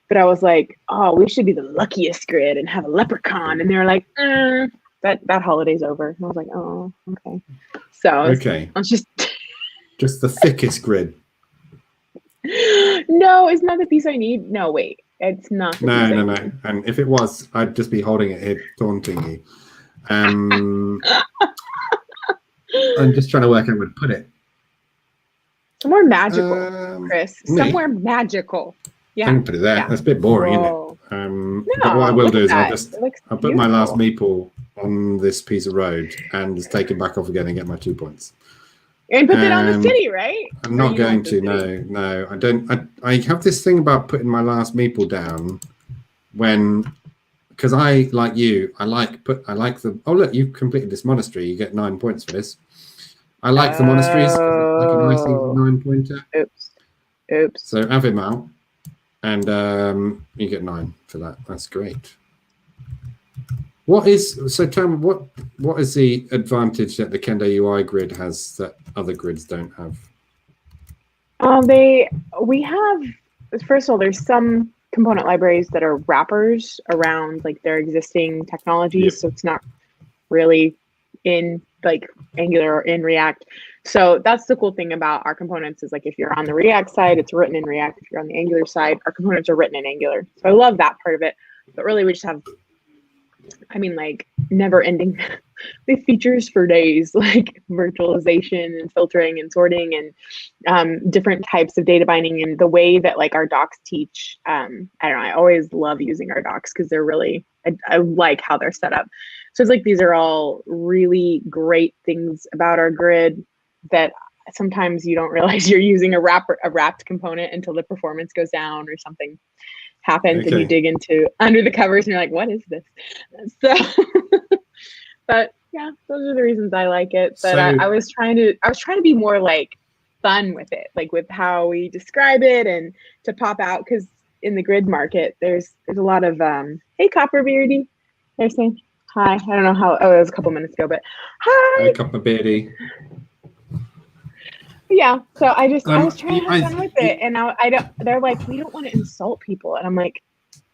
But I was like, oh, we should be the luckiest grid and have a leprechaun. And they were like, that holiday's over. And I was like, oh, okay. So okay, it's just the thickest grid. No, it's not the piece I need. No, wait, it's not. No. And if it was, I'd just be holding it here, taunting you. I'm just trying to work out where to put it. Somewhere magical, Chris. Somewhere magical. Yeah. I can put it there. Yeah. That's a bit boring, isn't it? But what I will do is I'll put my last meeple on this piece of road and just take it back off again and get my 2 points. And put it on the city, right? I'm not going to. No, I don't. I have this thing about putting my last meeple down when because I like you, I like the. Oh look, you've completed this monastery. You get 9 points for this. I like the monasteries. It's like a nice easy 9-pointer. Oops. So have him out, and you get 9 for that. That's great. Tell me what is the advantage that the Kendo UI grid has that other grids don't have? We have, first of all, there's some component libraries that are wrappers around like their existing technologies. Yep. So it's not really in like Angular or in React. So that's the cool thing about our components is like if you're on the React side, it's written in React. If you're on the Angular side, our components are written in Angular. So I love that part of it. But really we just have, I mean, like never ending with features for days, like virtualization and filtering and sorting and different types of data binding, and the way that like our docs teach. I don't know, I always love using our docs because they're really, I like how they're set up. So it's like, these are all really great things about our grid that sometimes you don't realize you're using a wrapped component until the performance goes down or something happens. Okay. And you dig into under the covers and you're like, what is this? So, but yeah, those are the reasons I like it. But I was trying to be more like fun with it, like with how we describe it and to pop out, because in the grid market, there's a lot of, hey, Copper Beardy, they're saying hi. I don't know how, it was a couple minutes ago, but hi. Hey, Copper Beardy. Yeah, so I was trying to have fun with it, and they're like, we don't want to insult people, and I'm like,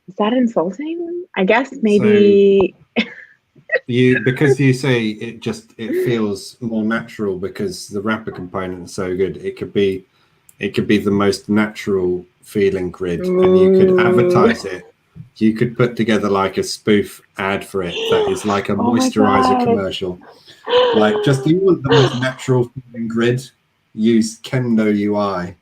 is that insulting? I guess maybe. So because you say it feels more natural because the wrapper component is so good. It could be the most natural feeling grid. Ooh. And you could advertise it. You could put together like a spoof ad for it that is like a moisturizer commercial. Like, do you want the most natural feeling grid? Use Kendo UI.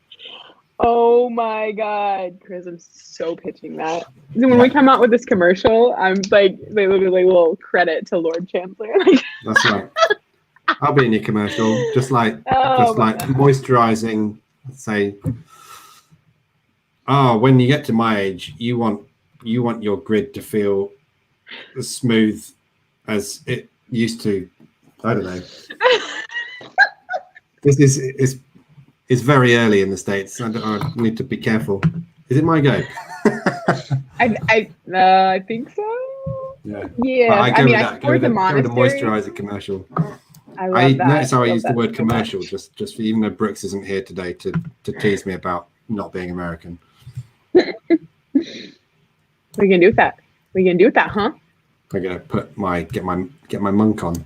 Oh my God, Chris, I'm so pitching that. So when we come out with this commercial, I'm like, they literally will credit to Lord Chancellor. That's right. I'll be in your commercial, just like moisturizing. Say, when you get to my age, you want your grid to feel as smooth as it used to. I don't know. This is very early in the States. I need to be careful. Is it my go? I think so. Yeah. I go with the moisturizer commercial. I notice how I use the word commercial just for, even though Brooks isn't here today to tease me about not being American. What are you gonna do with that? What are you gonna do with that, huh? I'm gonna get my monk on.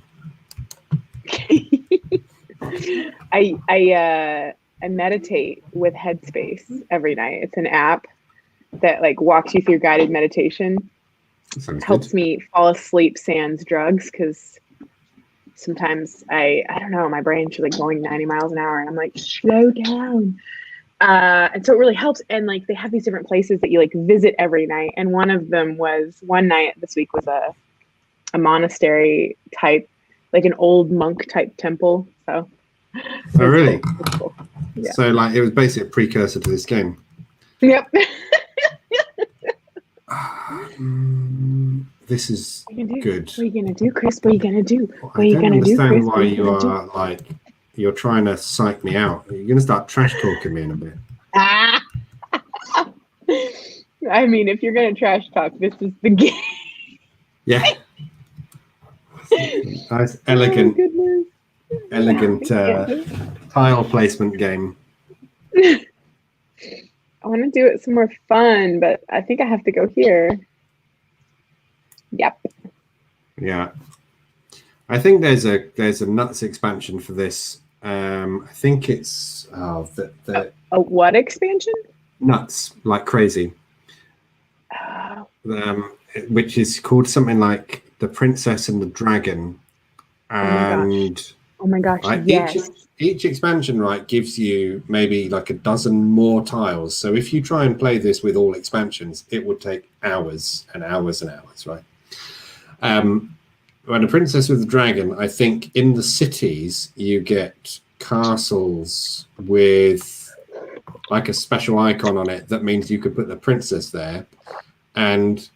I meditate with Headspace every night. It's an app that like walks you through guided meditation. Helps me fall asleep sans drugs, because sometimes I don't know, my brain should like going 90 miles an hour and I'm like, slow down. And so it really helps. And like they have these different places that you like visit every night. And one night this week was a monastery type, like an old monk type temple. So really? Cool. Yeah. So like it was basically a precursor to this game. Yep. This is good. What are you gonna do, Chris? What are you gonna do? What are you gonna do, Chris? I don't understand why you are like, you're trying to psych me out. You're gonna start trash talking me in a bit. I mean, if you're gonna trash talk, this is the game. Yeah. Nice, elegant tile placement game. I want to do it some more fun, but I think I have to go here. Yep. Yeah. I think there's a nuts expansion for this. I think it's a what expansion? Nuts, like crazy. Which is called something like The Princess and the Dragon. And oh my gosh, yes. Each expansion, right, gives you maybe like a dozen more tiles. So if you try and play this with all expansions, it would take hours and hours and hours, right? When A Princess with the Dragon, I think in the cities you get castles with like a special icon on it that means you could put the princess there. And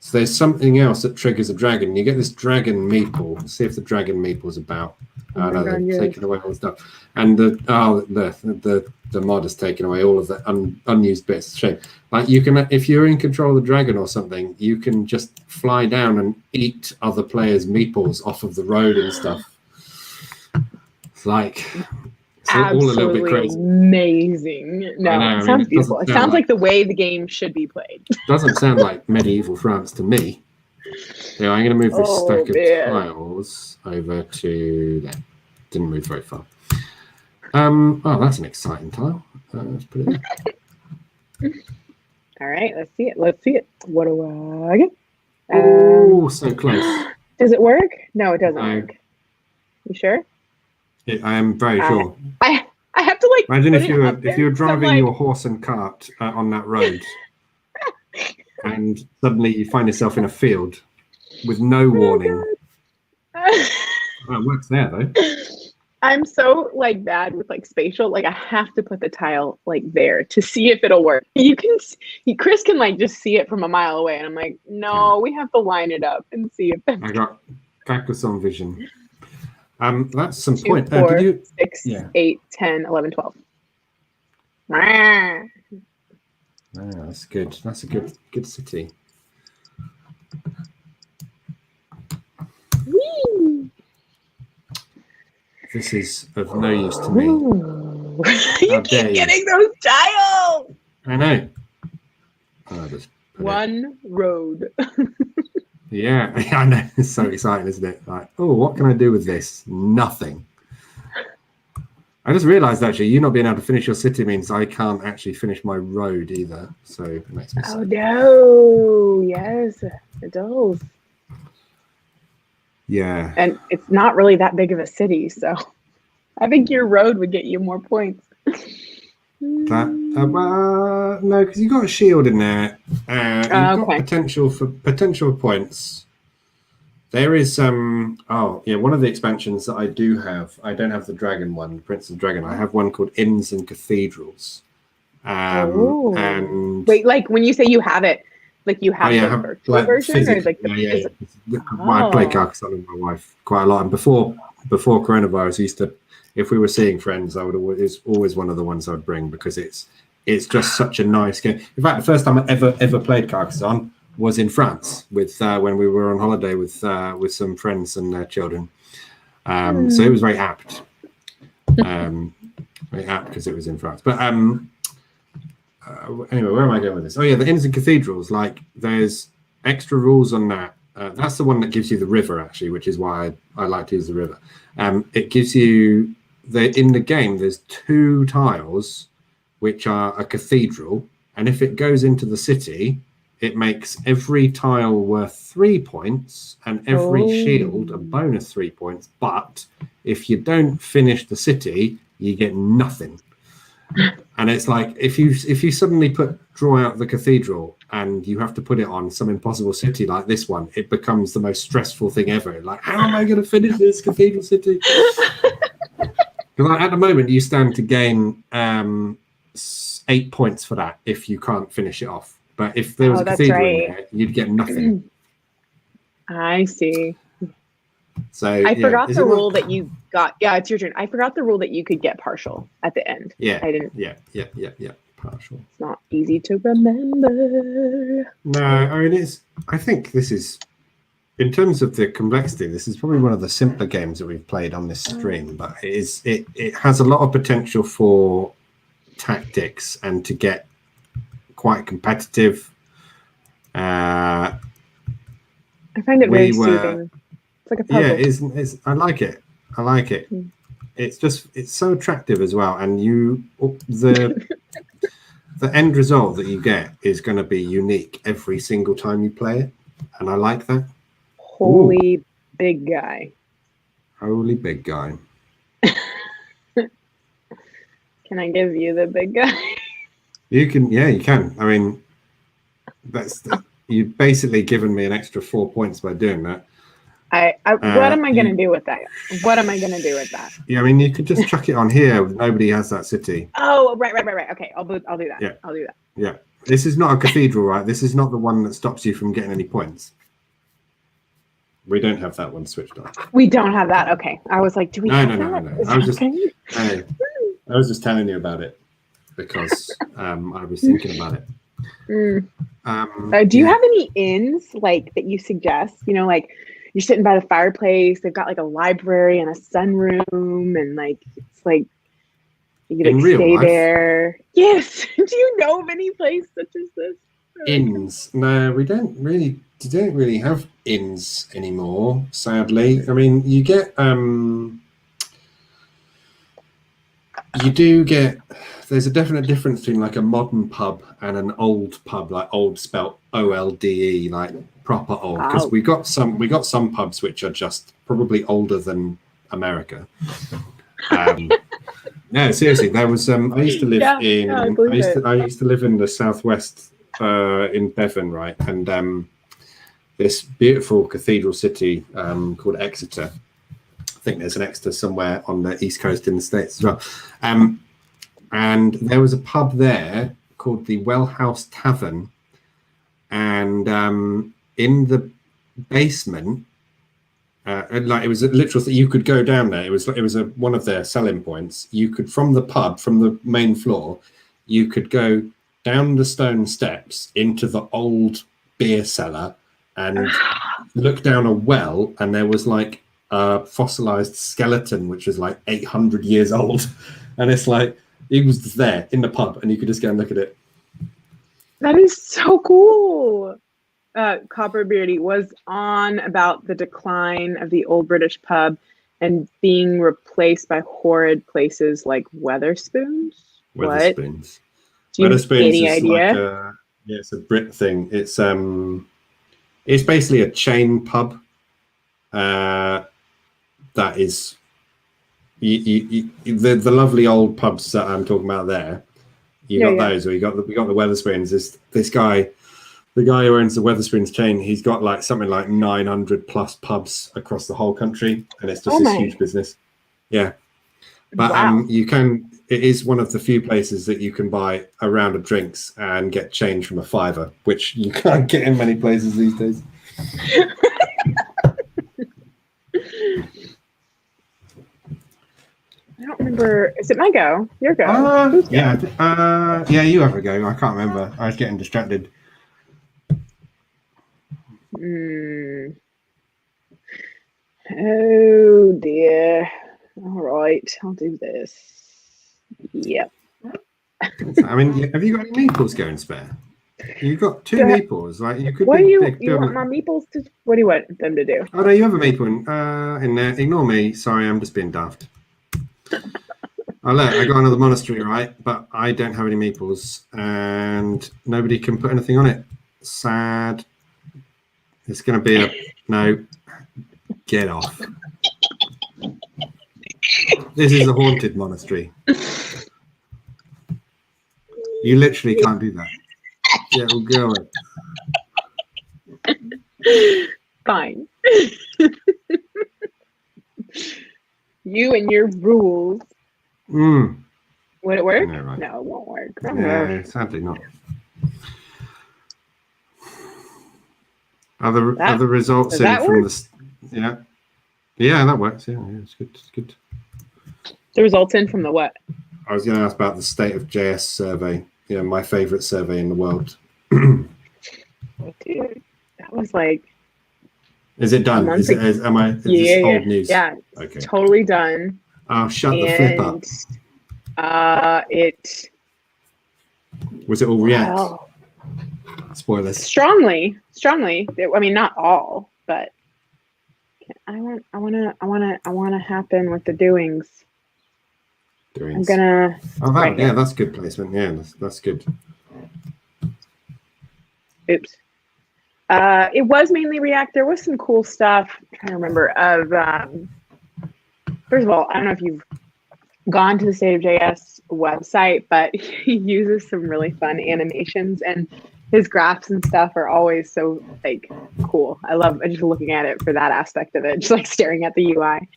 So there's something else that triggers a dragon. You get this dragon meeple. Let's see if the dragon meeple's about. Oh no, they're taking away all the stuff. And the mod has taken away all of the unused bits. Shame. Like you can, if you're in control of the dragon or something, you can just fly down and eat other players' meeples off of the road and stuff. It's like all a little bit crazy. Amazing. No, it sounds beautiful. It sounds like the way the game should be played. Doesn't sound like medieval France to me. Yeah, I'm going to move this stack of tiles over to there. Didn't move very far. Oh, that's an exciting tile. Let's put it there. All right, let's see it. Let's see it. What do I get? Oh, so close. Does it work? No, it doesn't work. You sure? I am very sure. I have to like. Imagine if you were driving your horse and cart on that road, and suddenly you find yourself in a field with no warning. Well, it works there though. I'm so like bad with like spatial. Like I have to put the tile like there to see if it'll work. You can, Chris can like just see it from a mile away, and I'm like, no, we have to line it up and see if. I got Carcassonne vision. That's some 2, point. 4, 6, 8, 10, 11, 12. That's good. That's a good city. Whee! This is of no use to me. You keep getting those tiles. I know. One road. Yeah, I know. It's so exciting, isn't it? Like, oh, what can I do with this? Nothing. I just realised actually, you not being able to finish your city means I can't actually finish my road either. So it makes me sad. Oh no! Yes, it does. Yeah. And it's not really that big of a city, so I think your road would get you more points. No, because you got a shield in there. You've got potential points. There is one of the expansions that I do have. I don't have the dragon one, Prince of the Dragon. I have one called Inns and Cathedrals. And wait, like when you say you have it, like you have the virtual version, or like the I play Carcassonne with my wife quite a lot, and before coronavirus, I used to. If we were seeing friends, I would always one of the ones I would bring because it's just such a nice game. In fact, the first time I ever played Carcassonne was in France with when we were on holiday with some friends and their children. So it was very apt, because it was in France. But anyway, where am I going with this? Oh yeah, the Inns and Cathedrals. Like there's extra rules on that. That's the one that gives you the river actually, which is why I like to use the river. It gives you in the game. There's 2 tiles, which are a cathedral, and if it goes into the city, it makes every tile worth 3 points and every shield a bonus 3 points. But if you don't finish the city, you get nothing. And it's like if you suddenly draw out the cathedral and you have to put it on some impossible city like this one, it becomes the most stressful thing ever. Like, how am I going to finish this cathedral city? Because at the moment you stand to gain 8 points for that if you can't finish it off. But if there was a cathedral in there, you'd get nothing. I see. So I forgot the rule that you got. Yeah, it's your turn. I forgot the rule that you could get partial at the end. Yeah, I didn't. Yeah. Partial. It's not easy to remember. No, I mean I think this is, in terms of the complexity, this is probably one of the simpler games that we've played on this stream. But it has a lot of potential for tactics and to get quite competitive. I find it very soothing. It's like a puzzle. Yeah, I like it. It's so attractive as well, and the end result that you get is going to be unique every single time you play it, and I like that. Holy big guy. Holy big guy. Can I give you the big guy? You can. Yeah, you can. I mean, you've basically given me an extra 4 points by doing that. What am I going to do with that? What am I going to do with that? Yeah, I mean, you could just chuck it on here. Nobody has that city. Oh, right. Okay, I'll do that. Yeah. I'll do that. Yeah. This is not a cathedral, right? This is not the one that stops you from getting any points. We don't have that one switched on. We don't have that. Okay. I was like, do we have that? No. I was just telling you about it because I was thinking about it. Do you have any inns like that you suggest? You know, like you're sitting by the fireplace. They've got like a library and a sunroom, and like it's like you could like, stay there. Yes. Do you know of any place such as this? Inns? No, we don't really have inns anymore. Sadly, I mean, you get you do get. There's a definite difference between like a modern pub and an old pub, like old spelt OLDE, like proper old. Because we got some pubs which are just probably older than America. No, seriously, there was. I used to live in. I used to live in the southwest in Devon, right, and this beautiful cathedral city called Exeter. I think there's an Exeter somewhere on the east coast in the States as well. And there was a pub there called the Well House Tavern, and in the basement, like it was a literal thing. You could go down there. It was one of their selling points. You could from the pub, from the main floor, you could go down the stone steps into the old beer cellar and look down a well, and there was like a fossilized skeleton which was like 800 years old, and it's like. It was there in the pub, and you could just go and look at it. That is so cool. Copperbeardy was on about the decline of the old British pub and being replaced by horrid places like Wetherspoons. Wetherspoons. Do you have any idea? Like it's a Brit thing. It's basically a chain pub. That is. The lovely old pubs that I'm talking about there, got those, or we got the Wetherspoons. This guy, the guy who owns the Wetherspoons chain, he's got like something like 900 plus pubs across the whole country, and it's just this huge business. Yeah, but it is one of the few places that you can buy a round of drinks and get change from a fiver, which you can't get in many places these days. I don't remember. Is it my go? Your go? Yeah, you have a go. I can't remember. I was getting distracted. Oh dear. All right, I'll do this. Yep. I mean, have you got any meeples going spare? You've got two meeples. Like you could. What do you want my meeples to? What do you want them to do? Oh no, you have a meeple in there. Ignore me. Sorry, I'm just being daft. Oh look, I got another monastery, right? But I don't have any meeples, and nobody can put anything on it. Sad. It's going to be a no. Get off. This is a haunted monastery. You literally can't do that. Yeah, we'll go away. Fine. You and your rules. Would it work? No, right. No, it won't work. No, sadly not. Are the results in from the? Yeah, that works. Yeah, it's good. It's good. The results in from the what? I was going to ask about the State of JS survey. Yeah, my favorite survey in the world. Oh, dude, that was like. Is it done? Is this old news? Yeah, okay. Totally done. Oh, shut the flip up. It was it all React? Wow. Spoilers. Strongly. I mean, not all, but I want to happen with the doings. I'm gonna. Oh, that's good placement. Yeah, that's good. Oops. It was mainly React. There was some cool stuff. I'm trying to remember of. First of all, I don't know if you've gone to the State of JS website, but he uses some really fun animations, and his graphs and stuff are always so like cool. I love just looking at it for that aspect of it, just like staring at the UI.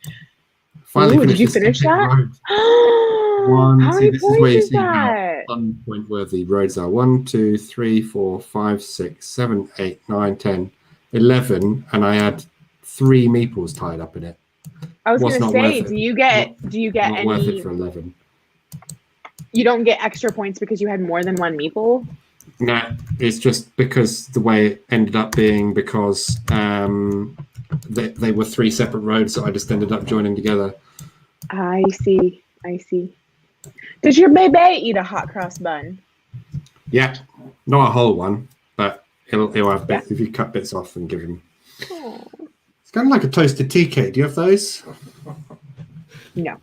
Finally Ooh, did you finish that? How See, many this is where points you is see how that? unpoint worthy roads are. 1, 2, 3, 4, 5, 6, 7, 8, 9, 10, 11, and I had 3 meeples tied up in it. I was What's gonna not worth say, it? do you get Not worth it any? for 11. You don't get extra points because you had more than one meeple? No, it's just because the way it ended up being because they were 3 separate roads that I just ended up joining together. I see. Does your baby eat a hot cross bun? Yeah, not a whole one, but he'll have bits if you cut bits off and give him. Oh. It's kind of like a toasted tea cake. Do you have those? No.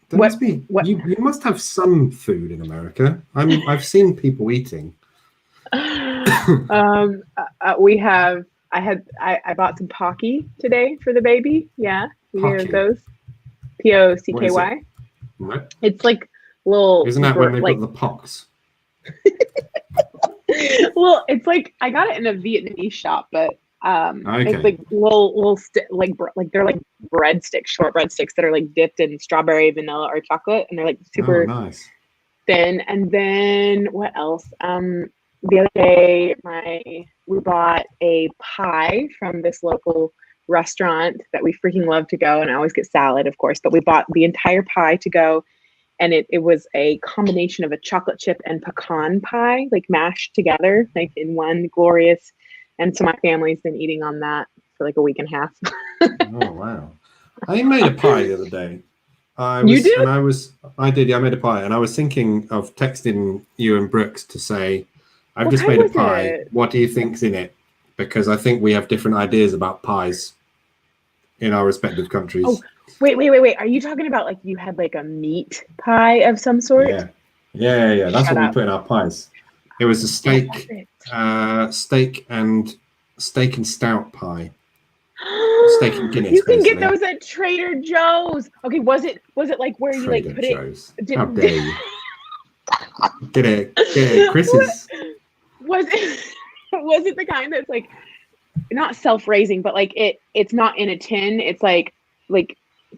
There must be. You must have some food in America. I've seen people eating. We have. I bought some Pocky today for the baby. Yeah, you hear those? POCKY. No. It's like little. Isn't that when they've got the pox? Well, it's like I got it in a Vietnamese shop, but it's like little they're like breadsticks, short breadsticks that are like dipped in strawberry, vanilla, or chocolate, and they're like super nice. thin. And then what else? The other day, we bought a pie from this local restaurant that we freaking love to go, and I always get salad, of course, but we bought the entire pie to go. And it was a combination of a chocolate chip and pecan pie, like mashed together, like in one glorious. And so my family's been eating on that for like a week and a half. Oh, wow. I made a pie the other day. I did. I made a pie, and I was thinking of texting you and Brooks to say, I've just made a pie. What do you think's in it? Because I think we have different ideas about pies in our respective countries. Oh, wait. Are you talking about like you had like a meat pie of some sort? Yeah. That's what we put in our pies. It was a steak and stout pie. Steak and Guinness. You can get those at Trader Joe's. Okay, was it like where you like put Joe's. How dare you? Get it, Chris's. Was it the kind that's like not self-raising, but like it's not in a tin, it's like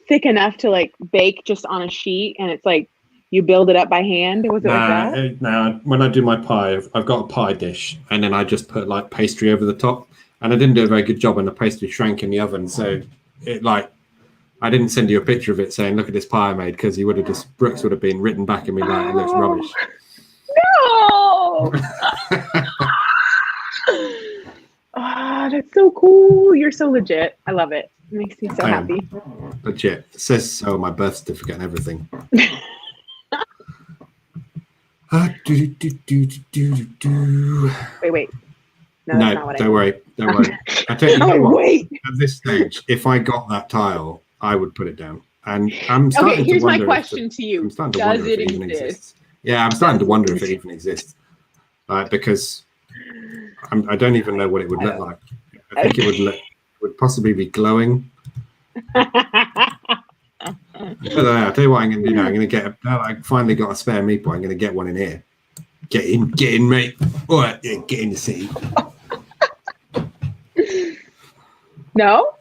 thick enough to like bake just on a sheet, and it's like you build it up by hand? Was it like that? No, when I do my pie, I've got a pie dish, and then I just put like pastry over the top, and I didn't do a very good job, and the pastry shrank in the oven, so it like I didn't send you a picture of it saying, look at this pie I made, because you would have just, Brooks would have been written back at me like, it looks rubbish. No! That's so cool. You're so legit. I love it. It makes me so happy. Legit. It says so on my birth certificate and everything. Wait. No, that's not what don't worry. I tell you what, at this stage, if I got that tile, I would put it down. And I'm starting here's my question to you. I'm starting to wonder if it even exists. Yeah, I'm starting to wonder if it even exists. Because I don't even know what it would look like. I think it would possibly be glowing. I don't know. I'll tell you what I'm going to do now. I'm going to get I finally got a spare meatball. I'm going to get one in here. Get in, mate. All right, yeah, get in the city. No.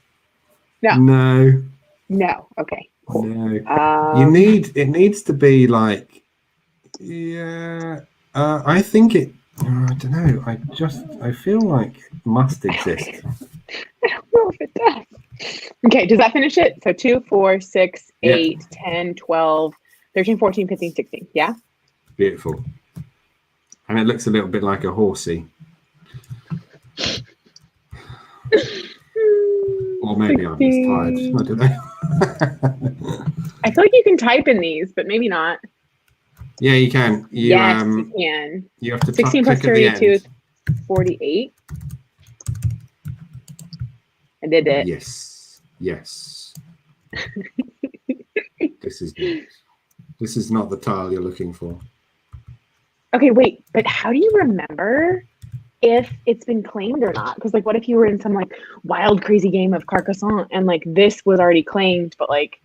Okay. Cool. No. It needs to be like, yeah. I think it. I don't know. I feel like it must exist. I don't know if it does. Okay, does that finish it? So 2, 4, 6, 8, 10, 12, 13, 14, 15, 16. Yeah? Beautiful. And it looks a little bit like a horsey. Or maybe 16. I'm just tired. I don't know. I feel like you can type in these, but maybe not. Yeah, you can. You can. You have to 16 plus 32 is 48. I did it. Yes. This is not the tile you're looking for. Okay, wait, but how do you remember if it's been claimed or not? Because like, what if you were in some like wild, crazy game of Carcassonne and like this was already claimed, but like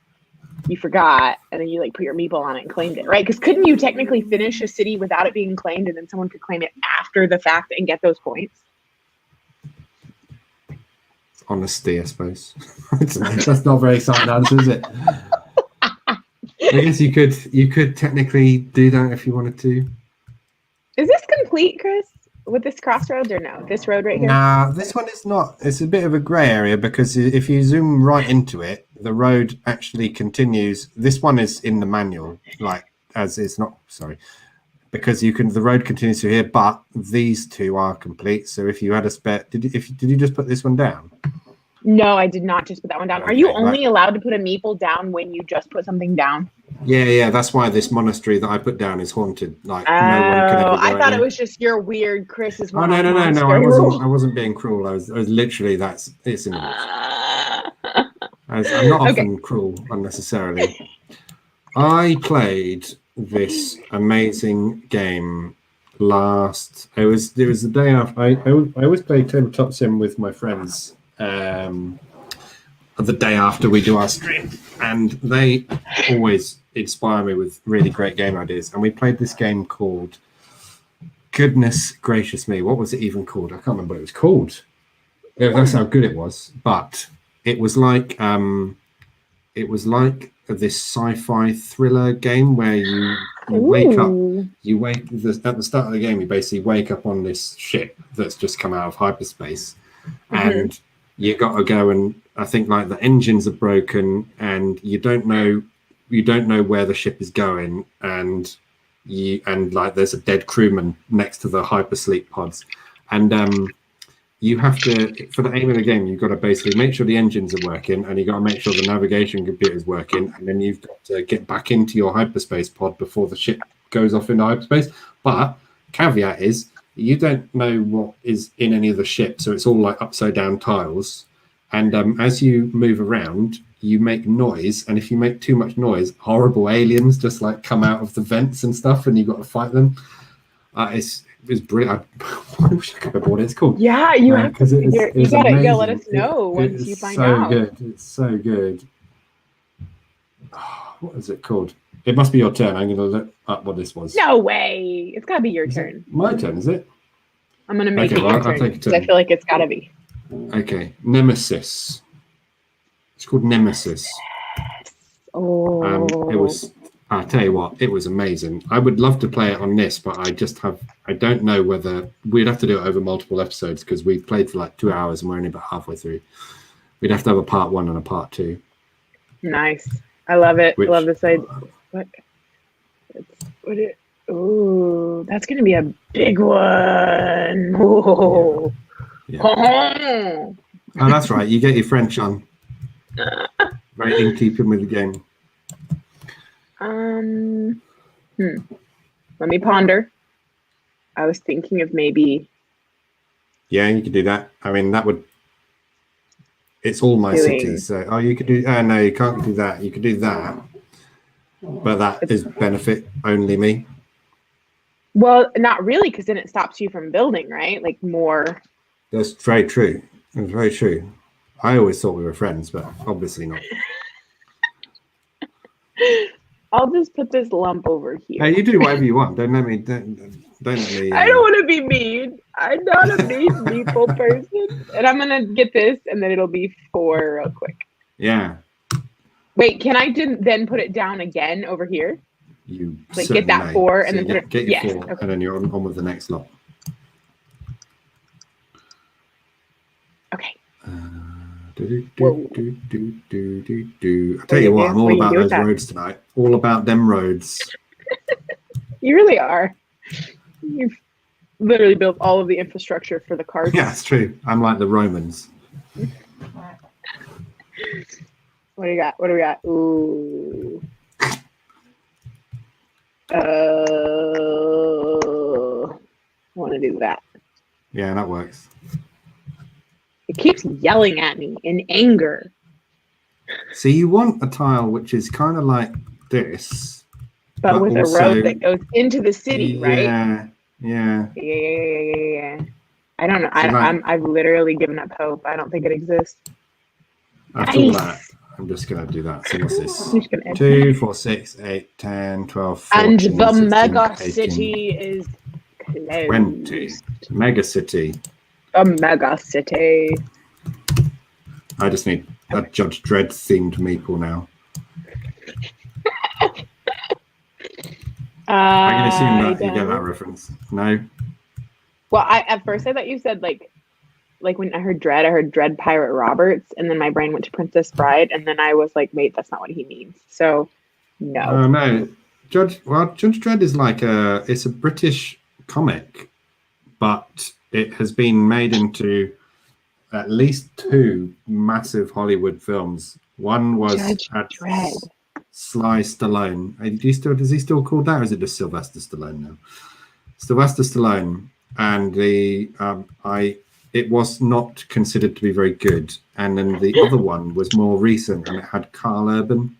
you forgot, and then you like put your meeple on it and claimed it, right? Because couldn't you technically finish a city without it being claimed, and then someone could claim it after the fact and get those points? honesty, I suppose. That's not a very exciting answer, is it? I guess you could technically do that if you wanted to. Is this complete, Chris? With this crossroads or no? This road right here? Nah, this one is not. It's a bit of a grey area because if you zoom right into it, the road actually continues. This one is in the manual, like as it's not. Sorry, because the road continues through here, but these two are complete. So if you had a spare, did you just put this one down? No, I did not just put that one down. Okay, are you only allowed to put a meeple down when you just put something down? Yeah. That's why this monastery that I put down is haunted. Like no one can ever go I thought it was just your weird Chris's. Oh no! I wasn't being cruel. I was literally it's in the I'm not often cruel unnecessarily. I played this amazing game last. It was the day after. I always play tabletop sim with my friends. The day after we do our stream, and they always inspire me with really great game ideas. And we played this game called, goodness gracious me, what was it even called? I can't remember what it was called. That's how good it was. But it was like this sci-fi thriller game where you wake up. At the start of the game, you basically wake up on this ship that's just come out of hyperspace, and you got to go, and I think like the engines are broken, and you don't know where the ship is going, and like there's a dead crewman next to the hypersleep pods, and you have to, for the aim of the game, you've got to basically make sure the engines are working, and you've got to make sure the navigation computer is working, and then you've got to get back into your hyperspace pod before the ship goes off into hyperspace. But caveat is you don't know what is in any of the ship, so it's all like upside down tiles, and as you move around you make noise, and if you make too much noise, horrible aliens just like come out of the vents and stuff, and you've got to fight them. It's brilliant. I wish I could remember what it's called. Yeah, you have to. You gotta let us know once you find out. It's so good. Oh, what is it called? It must be your turn. I'm going to look up what this was. No way! It's got to be your turn. My turn, is it? I'm going to make it your turn. I feel like it's got to be. Okay, Nemesis. It's called Nemesis. Oh. It was. I'll tell you what, it was amazing. I would love to play it on this, but I don't know whether we'd have to do it over multiple episodes because we played for like 2 hours and we're only about halfway through. We'd have to have a part 1 and a part 2. Nice. I love it. I love this idea. Ooh, that's going to be a big one. Oh, yeah. Oh, that's right. You get your French on. Very in keeping with the game. Let me ponder. I was thinking of maybe. Yeah, you could do that. I mean, that would. It's all my cities. So, you could do. No, you can't do that. You could do that, but that is benefit only me. Well, not really, because then it stops you from building, right? Like more. That's very true. That's very true. I always thought we were friends, but obviously not. I'll just put this lump over here. Hey, you do whatever you want. Don't let me. Don't let me. I don't want to be mean. I'm not a mean people person. And I'm gonna get this, and then it'll be 4 real quick. Yeah. Wait, can I then put it down again over here? You like get that may. 4 and so then get your 4, okay. And then you're on with the next lot. Okay. I tell you what, I'm all about those roads tonight. All about them roads. You really are. You've literally built all of the infrastructure for the cars. Yeah, it's true. I'm like the Romans. What do you got? What do we got? Ooh. I want to do that. Yeah, that works. It keeps yelling at me in anger. So you want a tile which is kind of like this, but with also, a road that goes into the city, right? Yeah. I don't know. I've literally given up hope. I don't think it exists. After all that, I'm just gonna do that. So what's this? 2, 4, 6, 8, 10, 12, 14, and the 16, mega 18, city is closed. 20. Mega city. A mega city. I just need a Judge Dredd themed meeple now. I can assume that you get that reference. No. Well, at first I thought you said like when I heard Dread Pirate Roberts, and then my brain went to Princess Bride, and then I was like, wait, that's not what he means. So no. No. Judge Dredd is it's a British comic, but it has been made into at least 2 massive Hollywood films. One was Sly Stallone. Does he still call that, or is it just Sylvester Stallone now? Sylvester Stallone, and it was not considered to be very good. And then the other one was more recent, and it had Carl Urban,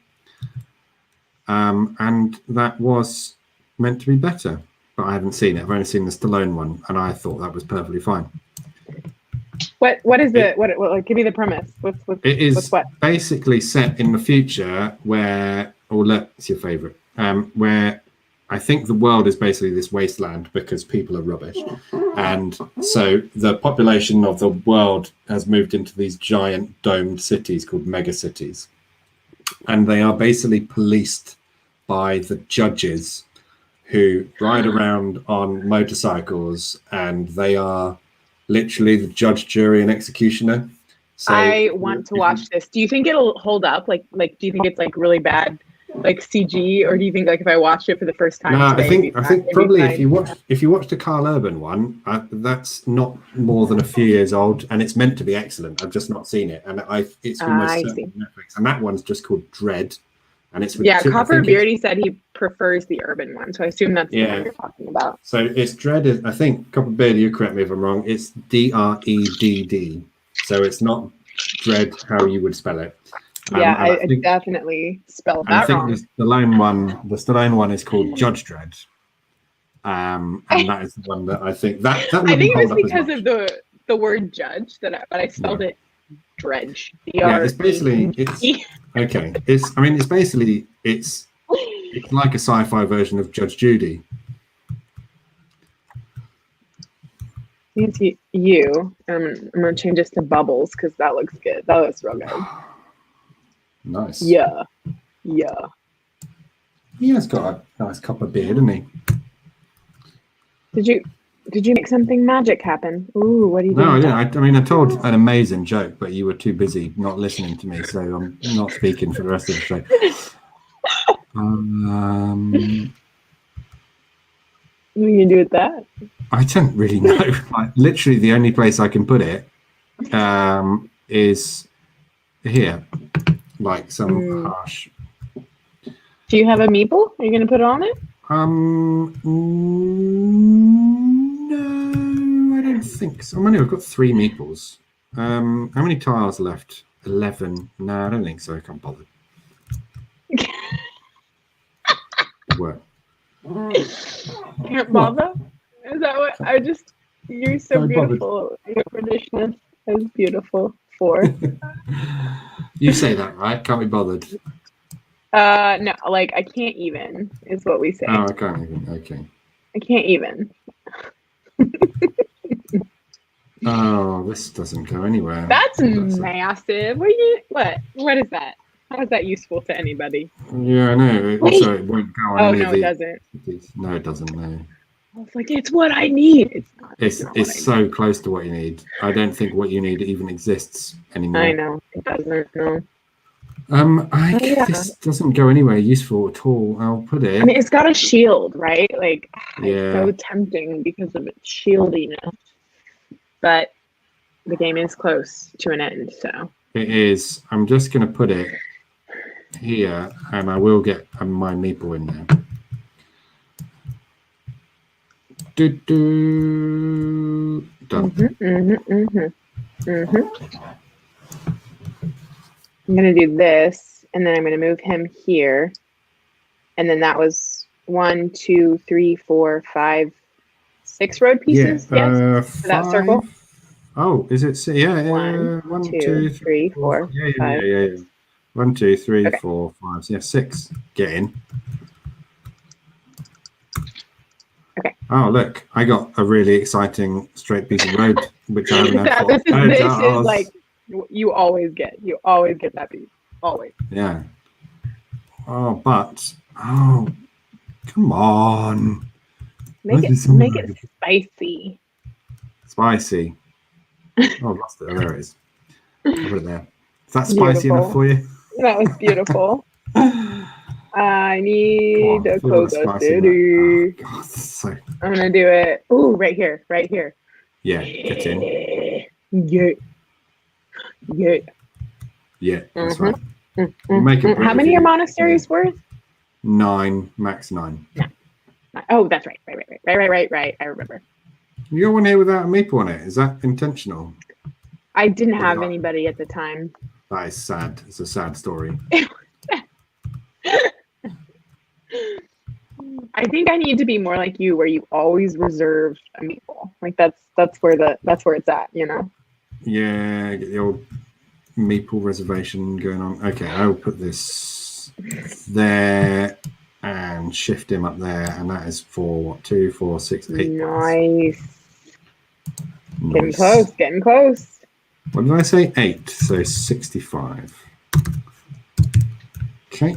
and that was meant to be better, but I haven't seen it. I've only seen the Stallone one, and I thought that was perfectly fine. What is it? What give me the premise? It is basically set in the future where, it's your favorite, where I think the world is basically this wasteland because people are rubbish. And so the population of the world has moved into these giant domed cities called megacities. And they are basically policed by the judges who ride around on motorcycles, and they are literally the judge, jury, and executioner. So I want to watch this. Do you think it'll hold up? Like, do you think it's like really bad, like CG, or do you think like if I watched it for the first time? No, I think probably if you watch the Carl Urban one, that's not more than a few years old, and it's meant to be excellent. I've just not seen it, and it's almost certainly on Netflix, and that one's just called Dread, and it's Copper Beardy said he prefers the Urban one, so I assume that's the one you're talking about. So it's Dread. I think Copper Beardy, you correct me if I'm wrong. It's Dredd, so it's not Dread how you would spell it. I definitely spelled that wrong. I think the Stallone one is called Judge Dredd, and that is the one that I think that. I think it was because of the word judge but I spelled it dredge. It's basically okay. It's like a sci-fi version of Judge Judy. It's you. I'm gonna change this to Bubbles because that looks good. That looks real good. Nice. Yeah. He has got a nice copper beard, hasn't he? Did you make something magic happen? Ooh, what are you doing? No, I told an amazing joke, but you were too busy not listening to me, so I'm not speaking for the rest of the show. What are you gonna do with that? I don't really know. Literally, the only place I can put it is here, like some harsh. Do you have a meeple? Are you gonna put it on it? No, I don't think so. I've got 3 meeples. How many tiles left? 11. No, I don't think so. I can't bother. What? Can't bother? Is that what you're so beautiful. Your Britishness is beautiful. 4. You say that, right? Can't be bothered. No, like I can't even is what we say. Oh, I can't even. Okay. I can't even. Oh, this doesn't go anywhere. That's massive. What is that? How is that useful to anybody? Yeah, I know. Also, it won't go on it doesn't. No, it doesn't. No. I was like, it's what I need. It's not. It's so close to what you need. I don't think what you need even exists anymore. I know it doesn't. No. This doesn't go anywhere useful at all. I'll put it. I mean, it's got a shield, right? Like, it's so tempting because of its shieldiness. But the game is close to an end, so. It is. I'm just going to put it here, and I will get my meeple in there. Done. I'm going to do this, and then I'm going to move him here. And then that was 1, 2, 3, 4, 5, 6 road pieces. Yes, for that circle. Oh, is it? Yeah. 1, 2, 3, 4, 5. Yeah. 1, 2, 3, 4, 5. Yeah, 6. Get in. Okay. Oh, look! I got a really exciting straight piece of road, which I haven't. This is like You always get that beat. Always. Yeah. Oh, but come on. Make it spicy. Spicy. Oh, I've lost it. Oh, there it is. I'll put it there. Is that spicy enough for you? That was beautiful. I need a Coco City. Oh, God, I'm gonna do it. Ooh, right here. Yeah, get in. Yeah, that's right. Make it. How many are monasteries worth? 9, max 9. No. Oh, that's right. Right. I remember. You got one here without a meeple on it. Is that intentional? I didn't have anybody at the time. That is sad. It's a sad story. I think I need to be more like you, where you always reserve a meatball. Like that's where it's at, you know. Yeah, get the old meeple reservation going on. Okay, I'll put this there and shift him up there, and that is for what? 2, 4, 6, 8. Nice. Getting close. What did I say? 8. So 65. Okay.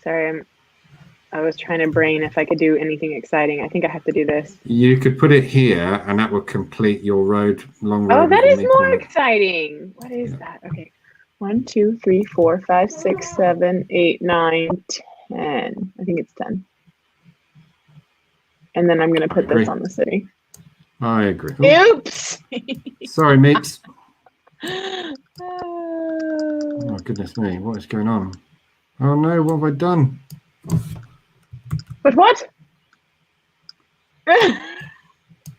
Sorry, I was trying to brain if I could do anything exciting. I think I have to do this. You could put it here, and that would complete your long road. Oh, that is more exciting. What is that? Okay. 1, 2, 3, 4, 5, 6, 7, 8, 9, 10. I think it's 10. And then I'm going to put this on the city. I agree. Oops. Sorry, mates. Oh, goodness me. What is going on? Oh, no. What have I done? But what?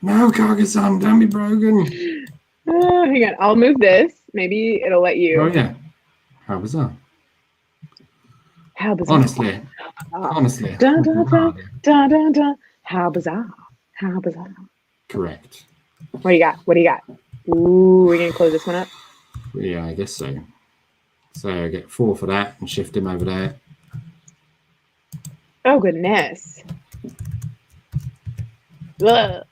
No, Carcassonne, don't be broken. Hang on. I'll move this. Maybe it'll let you. Oh, yeah. How bizarre. How bizarre. Honestly. Dun, dun, dun, dun, dun, dun. How bizarre. Correct. What do you got? Ooh, we're going to close this one up? Yeah, I guess so. So I get 4 for that and shift him over there. Oh, goodness. Ugh.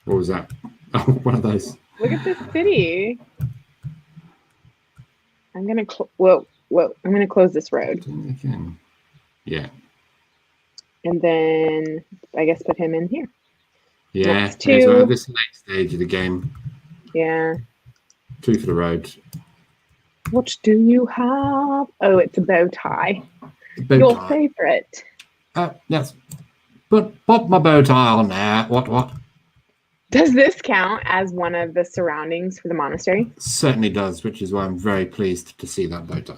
What was that? Oh, one of those. Look at this city. I'm going to... Whoa. I'm going to close this road. Again. Yeah. And then, I guess, put him in here. Yeah, this late stage of the game. Yeah. 2 for the road. What do you have? Oh, it's a bow tie. Your favorite. Yes. Put my bow tie on there. What? Does this count as one of the surroundings for the monastery? Certainly does, which is why I'm very pleased to see that bow tie.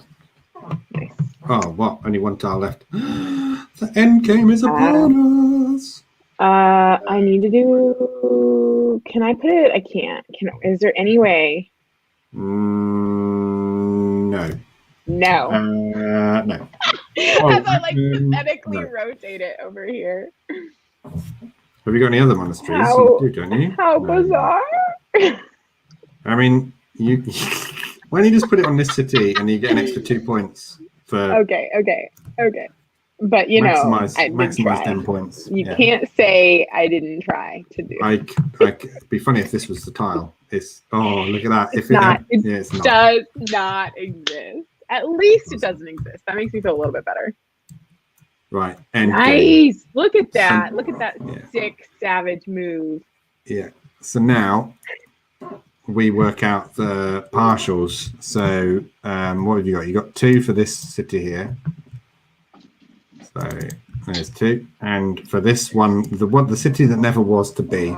Nice. Oh, what? Only 1 tile left. The end game is upon us. I need to do... Can I put it? I can't. Is there any way? No. No. No. As I pathetically rotate it over here. Have you got any other monasteries? You do, don't you? How bizarre. I mean, why don't you just put it on this city and you get an extra 2 points for... Okay. But, you maximize 10 points. You can't say I didn't try to do it. It'd be funny if this was the tile. Look at that. It does not exist. At least it doesn't exist. That makes me feel a little bit better. Right. Nice. Look at that. Look at that sick, savage move. Yeah. So now we work out the partials. So what have you got? You got 2 for this city here. So there's 2. And for this one, the city that never was to be,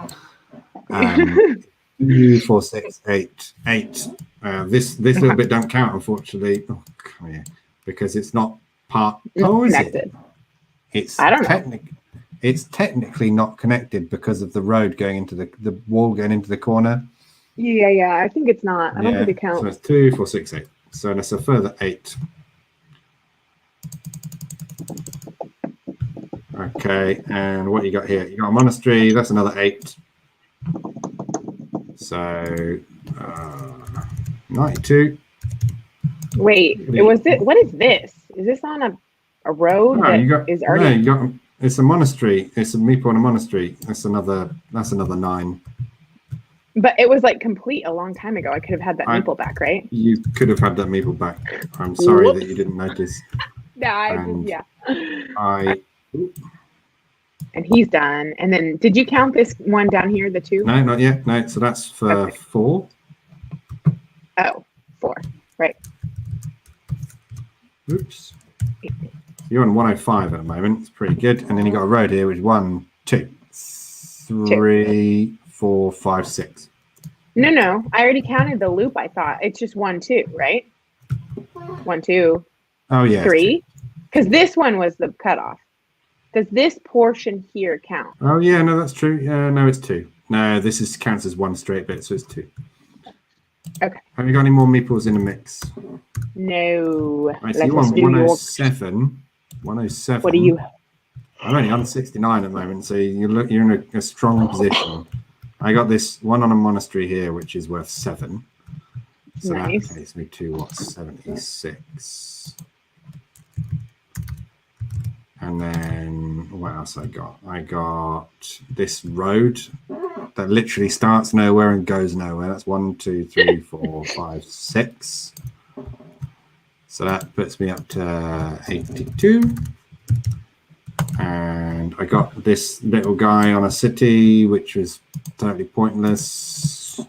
2, 4, 6, 8. This little bit don't count, unfortunately. Oh, come here. Because it's not part. Oh, is it? I don't know. It's technically not connected because of the road going into the wall going into the corner. Yeah. I think it's not. I don't think it counts. So it's 2, 4, 6, 8. So that's a further 8. Okay, and what you got here? You got a monastery. That's another 8. So 92. Wait, what is this? Is this on a road it's a monastery. It's a meeple on a monastery. That's another 9. But it was like complete a long time ago. I could have had that meeple back, right? You could have had that meeple back. I'm sorry that you didn't notice. Yeah. And he's done. And then, did you count this one down here, the 2? No, not yet. No, so that's for 4. Oh, 4. Right. Oops. You're on 105 at the moment. It's pretty good. And then you got a road here, which is 1, 2, 3, 4, 5, 6. No. I already counted the loop, I thought. It's just 1, 2, right? 1, 2. Oh, yeah. 3. Because this one was the cutoff. Does this portion here count? Oh, yeah. No, that's true. No, it's 2. No, this counts as 1 straight bit, so it's 2. Okay. Have you got any more meeples in the mix? No. Right, so you're on 107. 107. What are you? I'm only on 69 at the moment, so you're in a strong position. I got this one on a monastery here, which is worth 7. So nice. That takes me to 76. And then what else I got? I got this road that literally starts nowhere and goes nowhere. That's 1, 2, 3, 4, 5, 6. So that puts me up to 82. And I got this little guy on a city, which was totally pointless,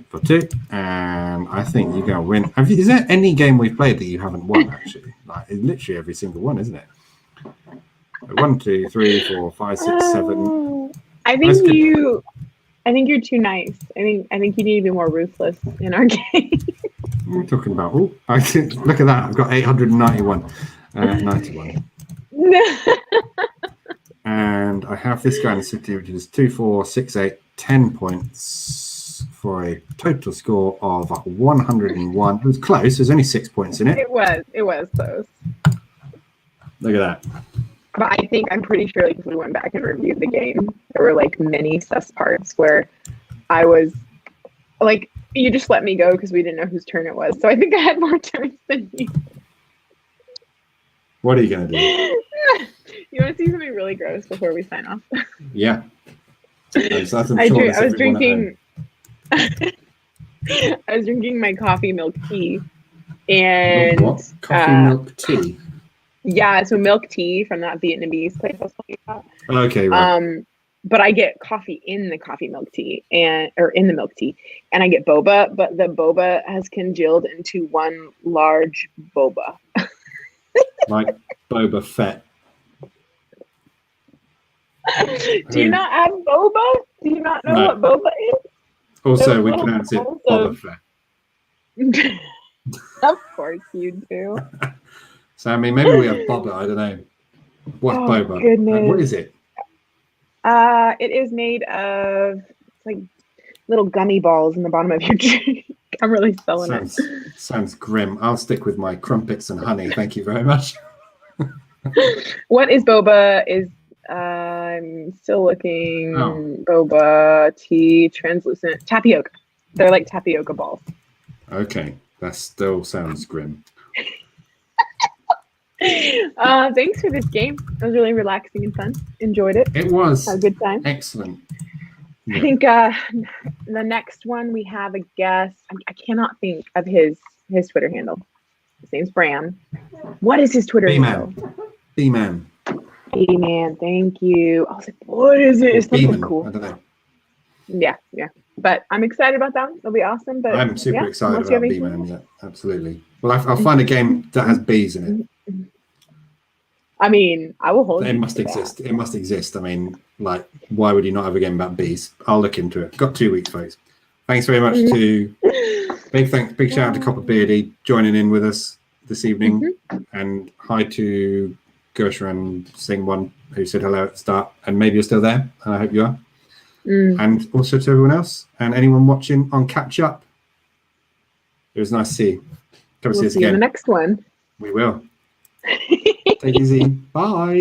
for 2. And I think you're going to win. Is there any game we've played that you haven't won, actually? Like, it's literally every single one, isn't it? 1, 2, 3, 4, 5, 6, 7. I think you're too nice. I think you need to be more ruthless in our game. What are we talking about? Oh, look at that! I've got 891, 91. And I have this guy in the city, which is 2, 4, 6, 8, 10 points for a total score of 101. It was close. There's only 6 points in it. It was close. Look at that. But I'm pretty sure if we went back and reviewed the game, there were like many sus parts where I was like, you just let me go because we didn't know whose turn it was. So I think I had more turns than you. What are you going to do? You want to see something really gross before we sign off? Yeah. I was drinking my coffee milk tea. And what? Coffee milk tea? Yeah, so milk tea from that Vietnamese place I was talking about. Okay, right. But I get coffee in the coffee milk tea or in the milk tea, and I get boba, but the boba has congealed into one large boba. Like Boba Fett. Do you not have boba? Do you not know what boba is? Also, we pronounce it Boba Fett. Of course you do. So, I mean, maybe we have boba. I don't know. What's boba? Goodness. What is it? It is made of like little gummy balls in the bottom of your drink. I'm really selling it. Sounds grim. I'll stick with my crumpets and honey. Thank you very much. What is boba? I'm still looking. Boba tea, translucent tapioca. They're like tapioca balls. Okay, that still sounds grim. Thanks for this game. It was really relaxing and fun. Enjoyed it. It was. Had a good time. Excellent. Yeah. I think the next one we have a guest. I cannot think of his Twitter handle. His name's Bram. What is his Twitter handle? B-Man. B-Man. Thank you. I was like, what is it? It's something cool. I don't know. Yeah. But I'm excited about that. It'll be awesome. But I'm super excited about B-Man. Yeah, absolutely. Well, I'll find a game that has bees in it. I mean, I will hold it. It must exist. It must exist. I mean, like, why would you not have a game about bees? I'll look into it. Got 2 weeks, folks. Thanks very much to big shout out to Copper Beardy joining in with us this evening, and hi to Gersharan Singh One, who said hello at the start, and maybe you're still there, and I hope you are. And also to everyone else and anyone watching on Catch Up. It was nice to see you. Come see us again. In the next one. We will. Take it easy. Bye.